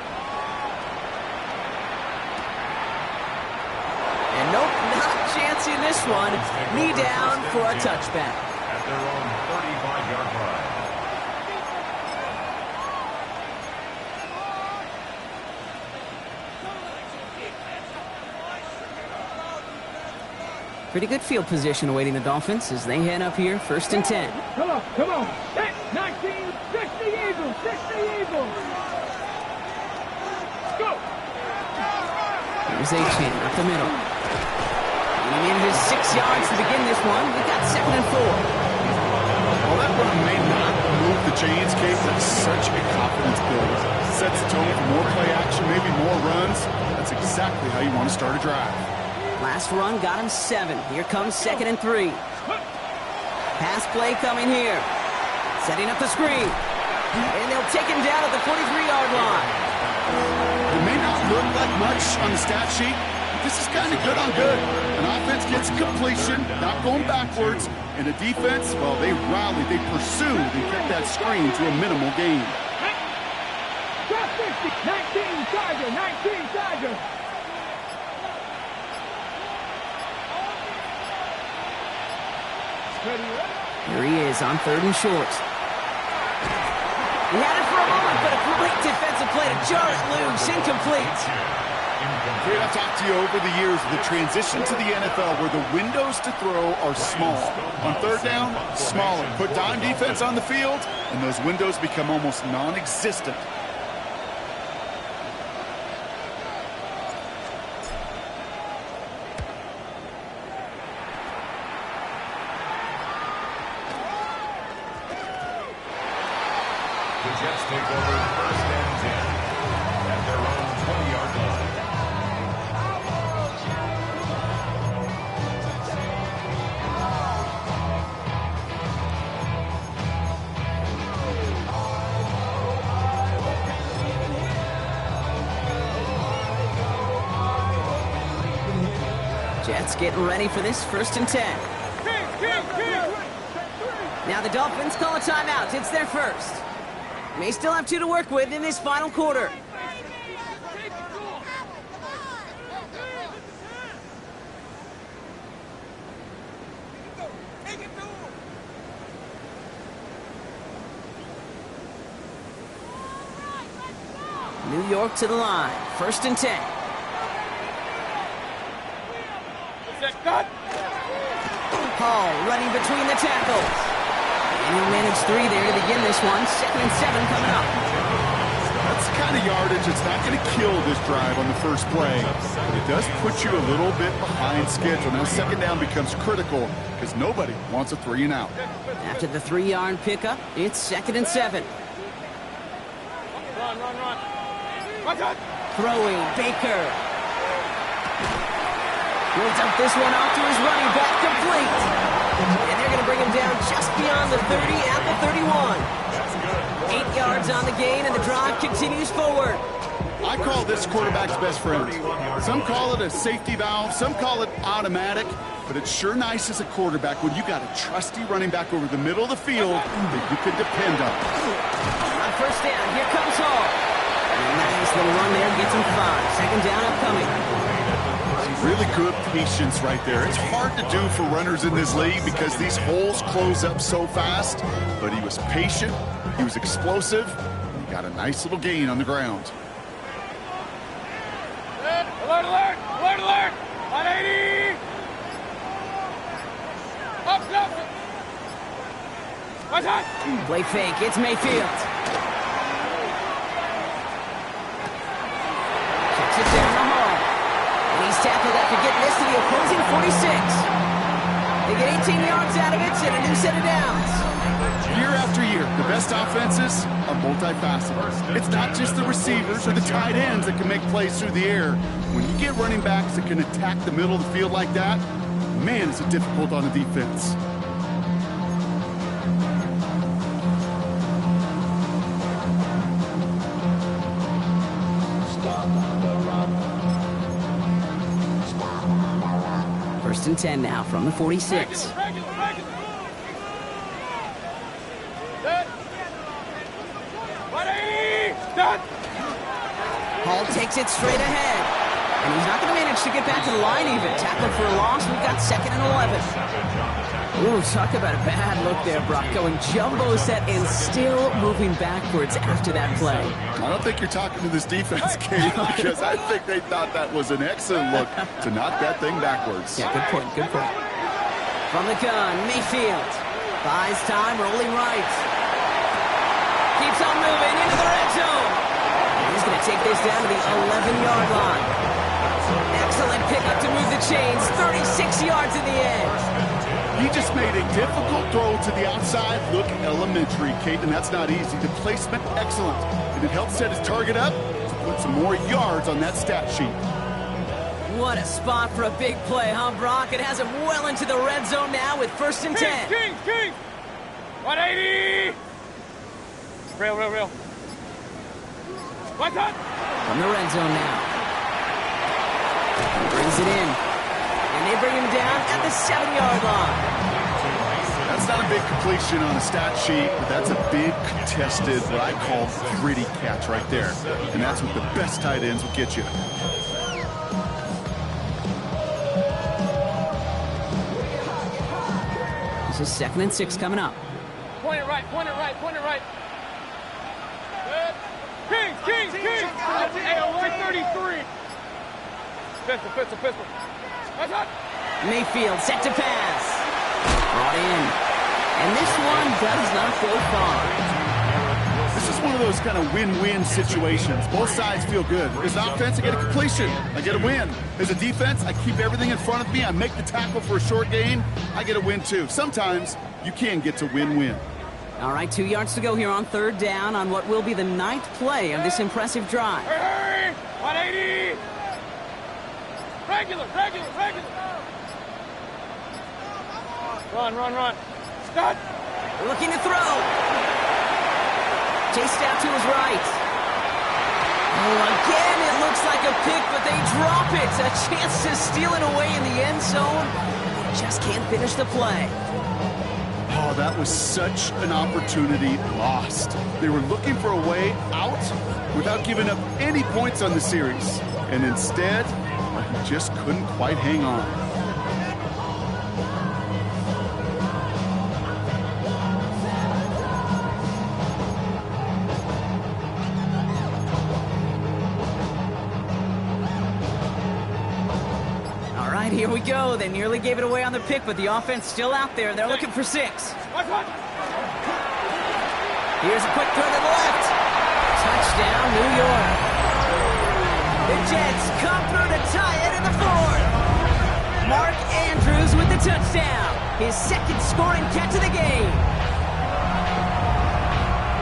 And nope, not a chance in this one. Knee down for a touchback. At their own 35-yard line. Pretty good field position awaiting the Dolphins as they head up here, 1st and 10. Come on. Set. 19, 60 Eagles, 60 Eagles. Go. Here's Achane up the middle. And he needed his 6 yards to begin this one. We got 2nd and 4. Well, that run may not move the chains, Case. That's such a confidence builder. Sets the tone for more play action, maybe more runs. That's exactly how you want to start a drive. Last run got him 7. Here comes 2nd and 3. Pass play coming here. Setting up the screen. And they'll take him down at the 43-yard line. It may not look like much on the stat sheet, but this is kind of good on good. An offense gets completion, not going backwards. And the defense, well, they rallied, they pursued, and kept that screen to a minimal gain. Drop 50, 19 Tiger, 19 Tiger. Here he is on 3rd and short. He had it for a moment, but a great defensive play to jar it loose. Incomplete. Fred, I've talked to you over the years of the transition to the NFL where the windows to throw are small. On 3rd down, smaller. Put dime defense on the field, and those windows become almost non-existent. The Jets take over 1st and 10 at their own 20-yard line. Jets getting ready for this 1st and 10. Now the Dolphins call a timeout. It's their first. May still have 2 to work with in this final quarter. New York to the line. 1st and 10. Hall running between the tackles. And he'll manage 3 there to begin this one. 2nd and 7 coming up. That's the kind of yardage that's not going to kill this drive on the first play. But it does put you a little bit behind schedule. Now 2nd down becomes critical because nobody wants a 3 and out. After the 3-yard pickup, it's 2nd and 7. Throwing, Baker. He'll dump this one off to his running back, complete. And they're going to bring him down just beyond the 30 at the 31. 8 yards on the gain, and the drive continues forward. I call this quarterback's best friend. Some call it a safety valve, some call it automatic, but it's sure nice as a quarterback when you got a trusty running back over the middle of the field that you can depend on. On 1st down, here comes Hall. And a nice little run there, gets him 5. 2nd down upcoming. Really good patience right there. It's hard to do for runners in this league because these holes close up so fast, but he was patient, he was explosive, and he got a nice little gain on the ground. Alert, alert, alert, alert. 180. Up, up. What's that? Play fake, it's Mayfield. Kicks it down the hall. And he's tackled after getting this to the opposing 46. They get 18 yards out of it and a new set of downs. Year after year, the best offenses are multifaceted. It's not just the receivers or the tight ends that can make plays through the air. When you get running backs that can attack the middle of the field like that, man, is it difficult on the defense. First and 10 now from the 46. Hall takes it straight ahead. And he's not going to manage to get back to the line even. Tackled for a loss. We've got 2nd and 11. Ooh, talk about a bad look there, Brock. Going jumbo set and still moving backwards after that play. I don't think you're talking to this defense, Kate, because I think they thought that was an excellent look to knock that thing backwards. Yeah, good point, good point. From the gun, Mayfield. Buys time, rolling right. Keeps on moving into the red zone. And he's going to take this down to the 11-yard line. Excellent pickup to move the chains. 36 yards in the end. He just made a difficult throw to the outside look elementary, Kate, and that's not easy. The placement, excellent. And it helped set his target up to put some more yards on that stat sheet. What a spot for a big play, huh, Brock? It has him well into the red zone now with 1st and 10. King. 180. Real. What's that? From the red zone now. Brings it in. And they bring him touchdown at the 7-yard line. That's not a big completion on a stat sheet, but that's a big contested, what I call gritty catch right there. And that's what the best tight ends will get you. This is 2nd and 6 coming up. Point it right, point it right, point it right. Good. Kings. Hey, 133. Pistol. That's hot. Mayfield set to pass. Brought in. And this one does not go far. This is one of those kind of win-win situations. Both sides feel good. As an offense, I get a completion. I get a win. As a defense, I keep everything in front of me. I make the tackle for a short gain. I get a win, too. Sometimes you can get to win-win. All right, 2 yards to go here on 3rd down on what will be the 9th play of this impressive drive. Hey, 180. Regular. Run. Stop. Looking to throw. Chased out to his right. Oh, again, it looks like a pick, but they drop it. A chance to steal it away in the end zone. They just can't finish the play. Oh, that was such an opportunity lost. They were looking for a way out without giving up any points on the series. And instead, he just couldn't quite hang on. Here we go. They nearly gave it away on the pick, but the offense still out there. They're looking for 6. Here's a quick throw to the left. Touchdown, New York. The Jets come through to tie it in the 4th. Mark Andrews with the touchdown. His 2nd scoring catch of the game.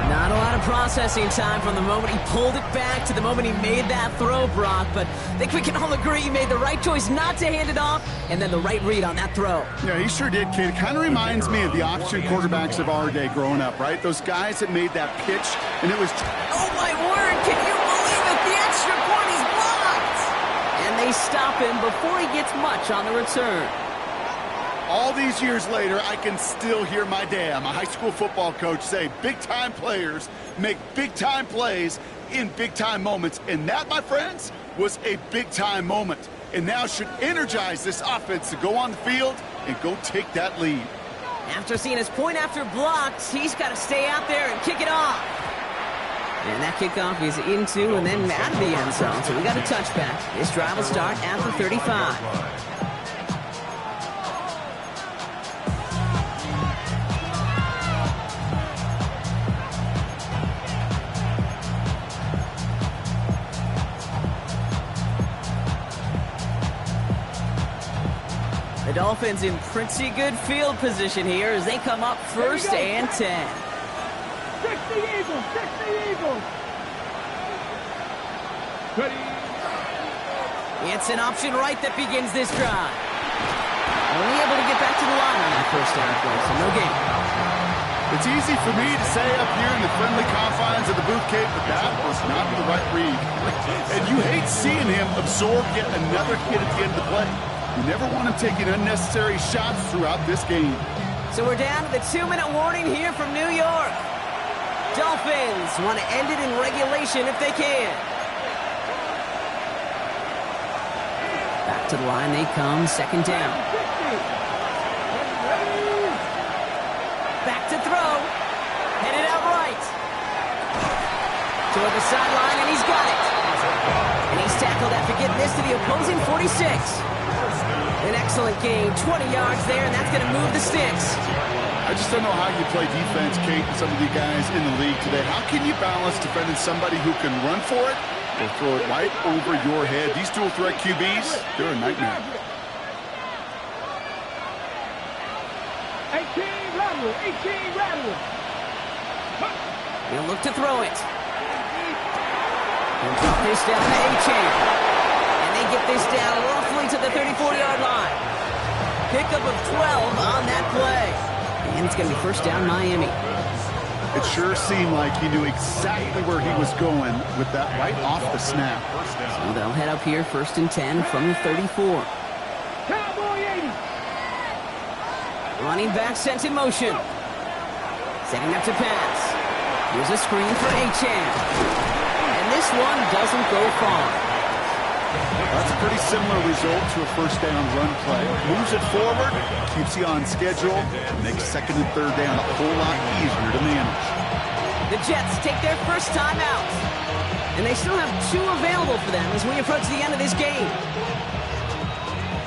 Not a lot of processing time from the moment he pulled it back to the moment he made that throw, Brock, but I think we can all agree he made the right choice not to hand it off, and then the right read on that throw. Yeah, he sure did, kid. It kind of reminds me of the option quarterbacks of our day growing up, right? Those guys that made that pitch, and it was... Oh, my word! Can you believe it? The extra point is blocked! And they stop him before he gets much on the return. All these years later, I can still hear my dad, my high school football coach, say big-time players make big-time plays in big-time moments. And that, my friends, was a big-time moment. And now should energize this offense to go on the field and go take that lead. After seeing his point after blocked, he's got to stay out there and kick it off. And that kickoff is into and then out of the end zone. So we got a touchback. This drive will start at the 35. The Dolphins in pretty good field position here as they come up 1st and 10. 60 Eagles. Ready. It's an option right that begins this drive. Only able to get back to the line on that 1st down play, so no gain. It's easy for me to say up here in the friendly confines of the Booth Cave, but that was not the right read. And you hate seeing him absorb yet another hit at the end of the play. You never want him taking unnecessary shots throughout this game. So we're down to the 2-minute warning here from New York. Dolphins want to end it in regulation if they can. Back to the line they come, 2nd down. Back to throw. Headed out right. Toward the sideline, and he's got it. And he's tackled after getting this to the opposing 46. An excellent gain, 20 yards there, and that's going to move the sticks. I just don't know how you play defense, Kate, and some of the guys in the league today. How can you balance defending somebody who can run for it or throw it right over your head? These dual threat QBs, they're a nightmare. 18 lateral. He'll look to throw it. And drop this down to A-Chain. And they get this down roughly to the 34-yard line. Pickup of 12 on that play. And it's going to be 1st down Miami. It sure seemed like he knew exactly where he was going with that right off the snap. So they'll head up here 1st and 10 from the 34. Cowboy 80. Running back sent in motion. Setting up to pass. Here's a screen for Achane. And this one doesn't go far. That's a pretty similar result to a first down run play. Moves it forward, keeps you on schedule, makes second and third down a whole lot easier to manage. The Jets take their first time out. And they still have 2 available for them as we approach the end of this game.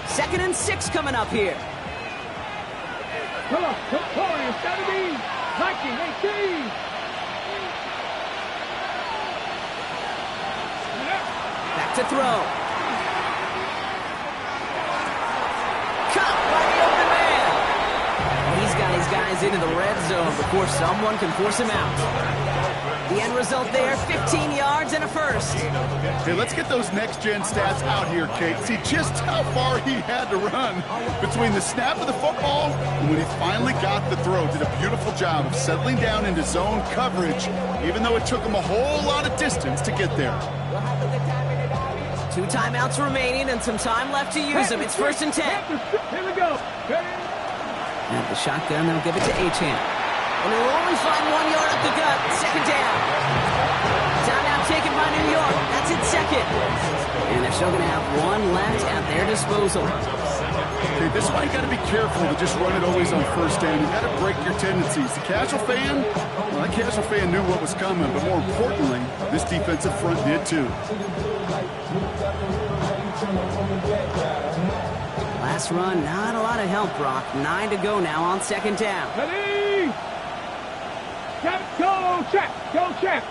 2nd and 6 coming up here. Come on, Victoria, 70, 1918. Back to throw. Caught by the open man. He's got his guys into the red zone before someone can force him out. The end result there, 15 yards and a first. Hey, let's get those next-gen stats out here, Kate. See just how far he had to run between the snap of the football and when he finally got the throw. Did a beautiful job of settling down into zone coverage, even though it took him a whole lot of distance to get there. 2 timeouts remaining and some time left to use them. It's 1st and 10. Here we go. At the shotgun, they'll give it to Achane. And they'll only find 1 yard up the gut. 2nd down. Timeout taken by New York. That's its 2nd. And they're still going to have 1 left at their disposal. Okay, this is why you got to be careful to just run it always on first down. You got to break your tendencies. The casual fan, well, that casual fan knew what was coming, but more importantly, this defensive front did too. Last run, not a lot of help, Brock. 9 to go now on 2nd down. Ready? Go, check. Go, check.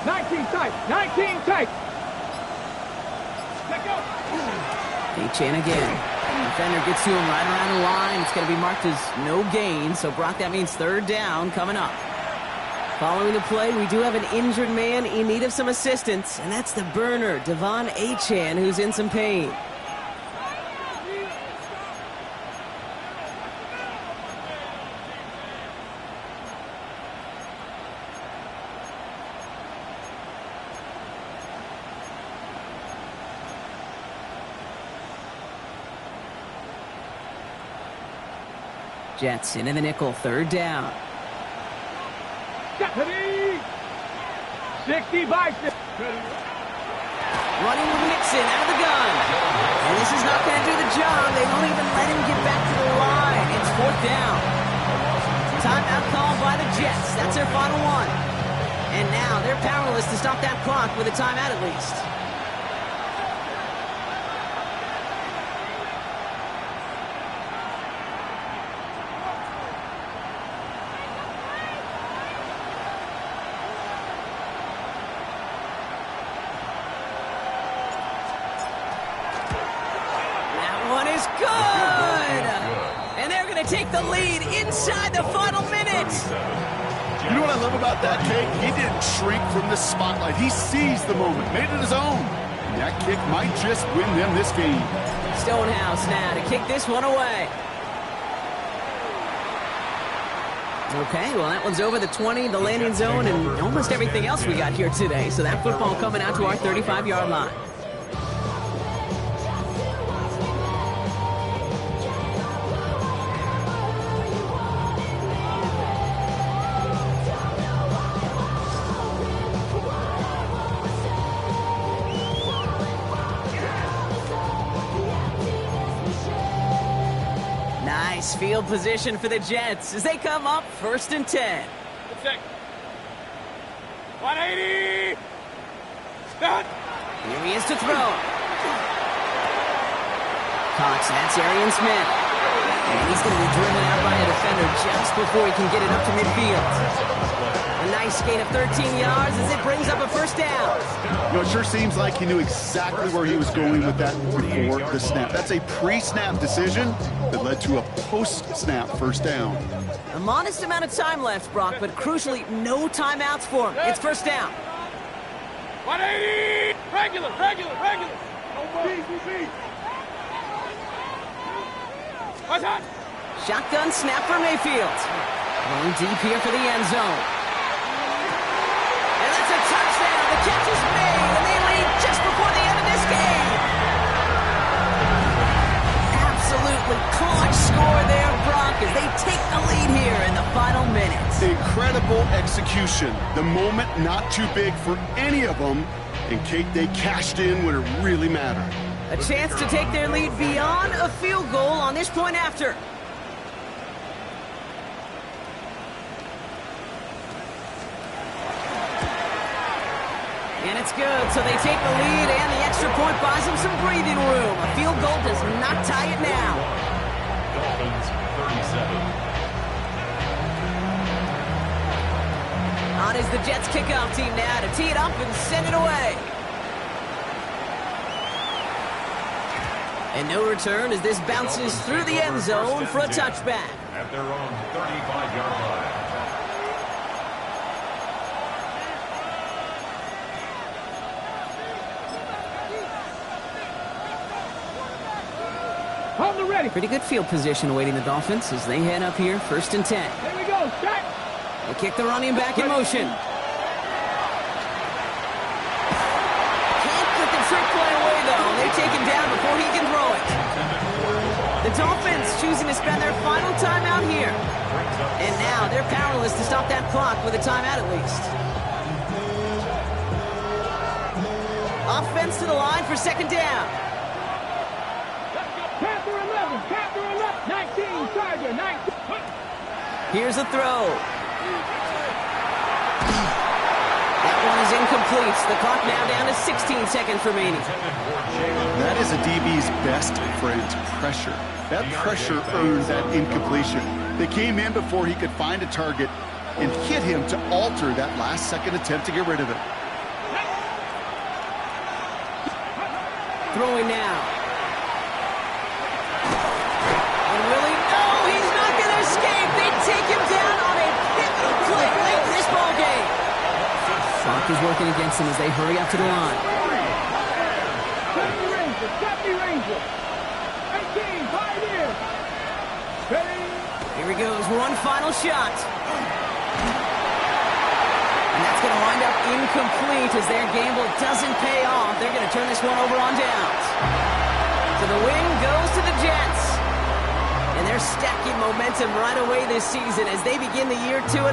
19 tight. 19 tight. Let go. Achane again. Defender gets to him right around the line. It's going to be marked as no gain. So, Brock, that means 3rd down coming up. Following the play, we do have an injured man in need of some assistance, and that's the burner, Devon Achane, who's in some pain. Jets into the nickel, 3rd down. Ready? 60 by 6. Running with Mixon out of the gun. And this is not going to do the job. They won't even let him get back to the line. It's 4th down. Timeout called by the Jets. That's their final one. And now they're powerless to stop that clock with a timeout at least. Take the lead inside the final minute. You know what I love about that kick? He didn't shrink from the spotlight. He seized the moment, made it his own. And that kick might just win them this game. Stonehouse now to kick this one away. Okay, well, that one's over the 20, the landing zone, and almost everything else we got here today. So that football coming out to our 35-yard line. Nice field position for the Jets as they come up 1st and 10. 180. Start. Here he is to throw. Cox, that's Arian Smith. And he's going to be driven out by a defender just before he can get it up to midfield. A nice gain of 13 yards as it brings up a 1st down. You know, it sure seems like he knew exactly where he was going with that before the snap. That's a pre-snap decision that led to a post-snap 1st down. A modest amount of time left, Brock, but crucially, no timeouts for him. It's 1st down. 180. Regular. What's that? Shotgun snap for Mayfield. Going deep here for the end zone. And that's a touchdown. The catch is made, and they lead just before the end of this game. as they take the lead here in the final minutes. Incredible execution. The moment not too big for any of them. And Kate, they cashed in when it really mattered. A chance to take their lead beyond a field goal on this point after. And it's good, so they take the lead, and the extra point buys them some breathing room. A field goal does not tie it now. Dolphins 37. On is the Jets kickoff team now to tee it up and send it away. And no return as this bounces through the end zone for a touchback. At their own 35-yard line. Hold the ready. Pretty good field position awaiting the Dolphins as they head up here, 1st and 10. Here we go. Start. They kick the running back in motion. Can't put the trick play away, though. They take him down before he can throw it. The Dolphins choosing to spend their final timeout here. And now they're powerless to stop that clock with a timeout at least. Offense to the line for 2nd down. Panther 11. Panther 11. 19. Charger. 19. Here's a throw. That one is incomplete. The clock now down to 16 seconds remaining. That is a DB's best friend, pressure. That pressure earned that incompletion. They came in before he could find a target and hit him to alter that last-second attempt to get rid of it. Throwing now. And Willie, oh, he's not going to escape. They take him down on a pivotal play late in this ball game. Clock is working against them as they hurry up to the line. 70 Rangers. 70 Rangers. 18. 5 years. Ready. Here he goes. One final shot. And that's going to wind up incomplete as their gamble doesn't pay off. They're going to turn this one over on downs. So the win goes to the Jets. And they're stacking momentum right away this season as they begin the year 2-0.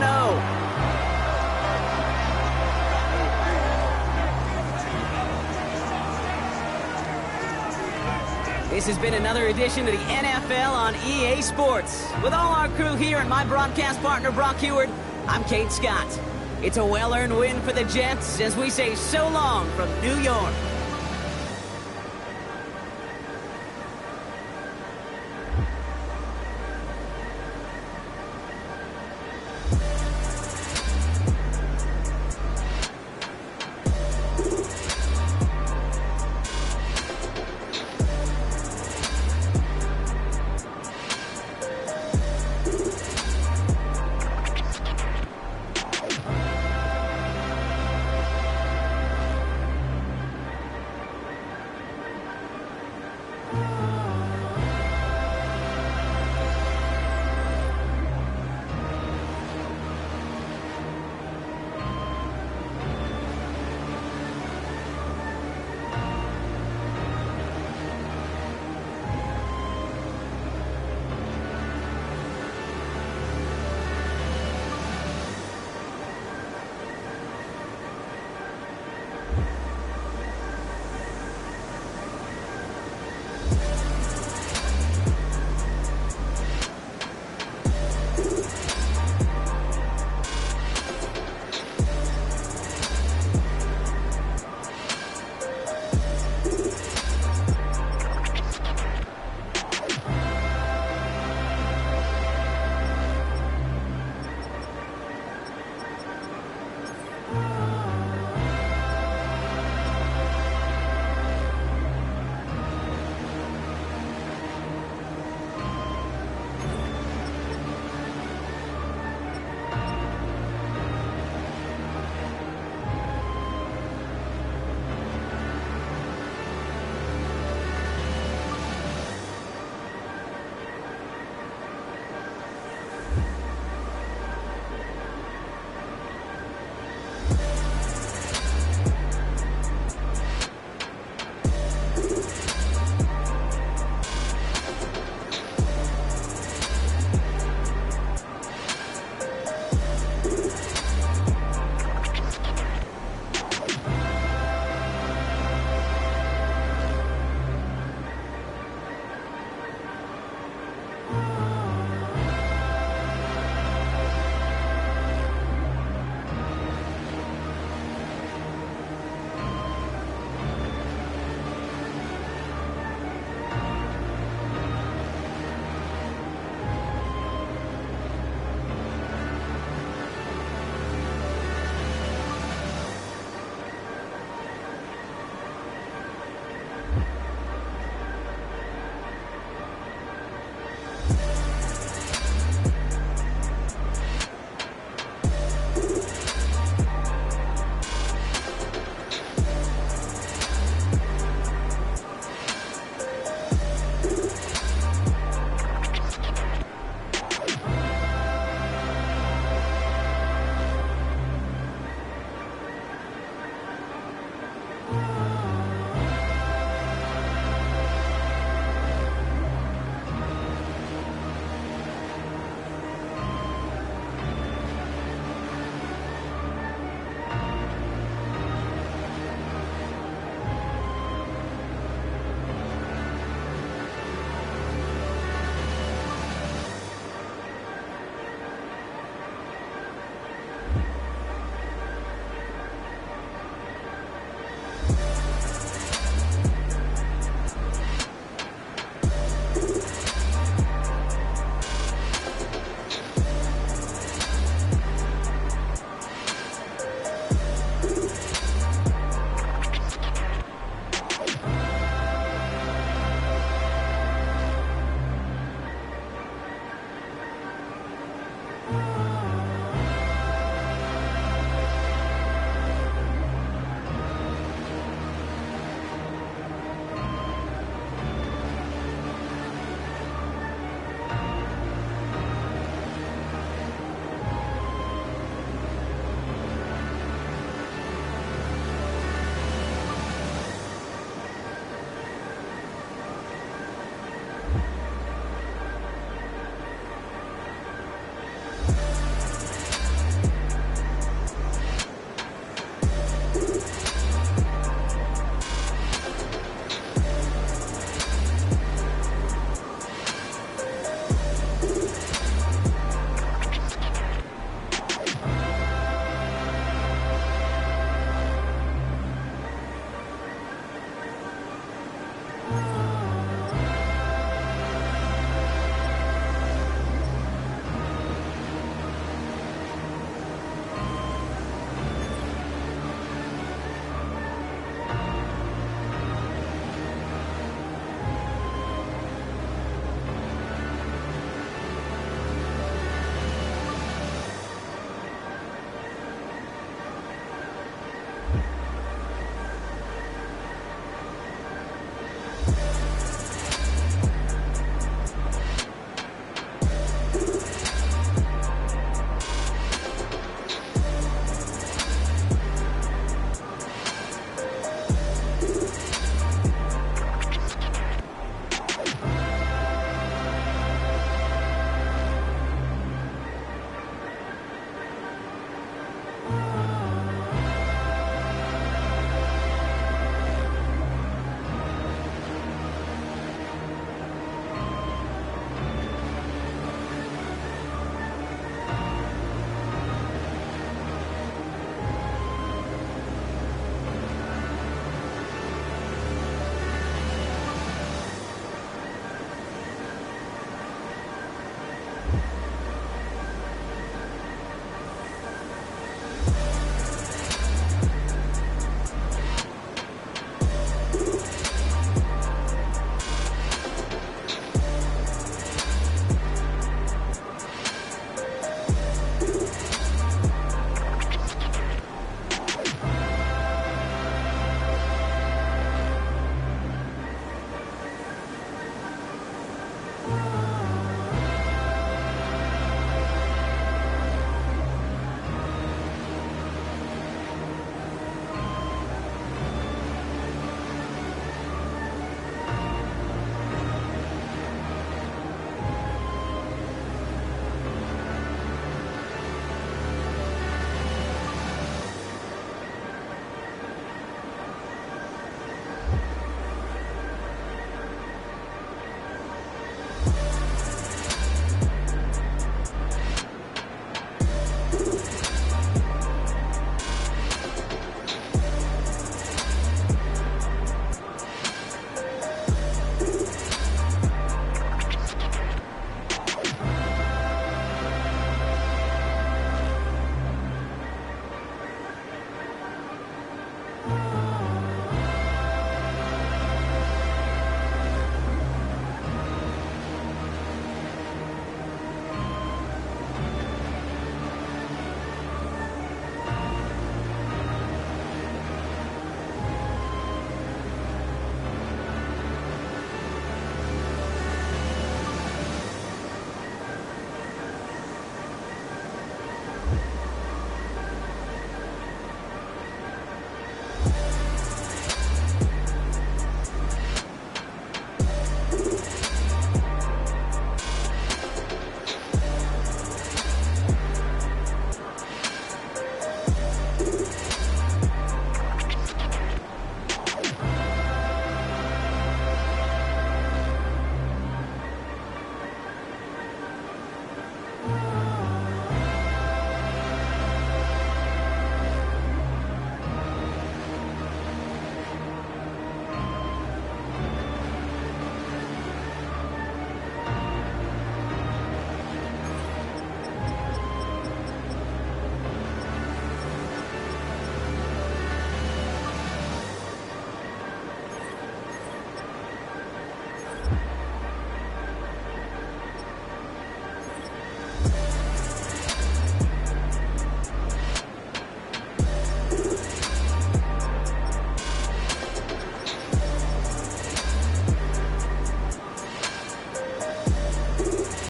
This has been another edition of the NFL on EA Sports. With all our crew here and my broadcast partner, Brock Heward, I'm Kate Scott. It's a well-earned win for the Jets as we say so long from New York.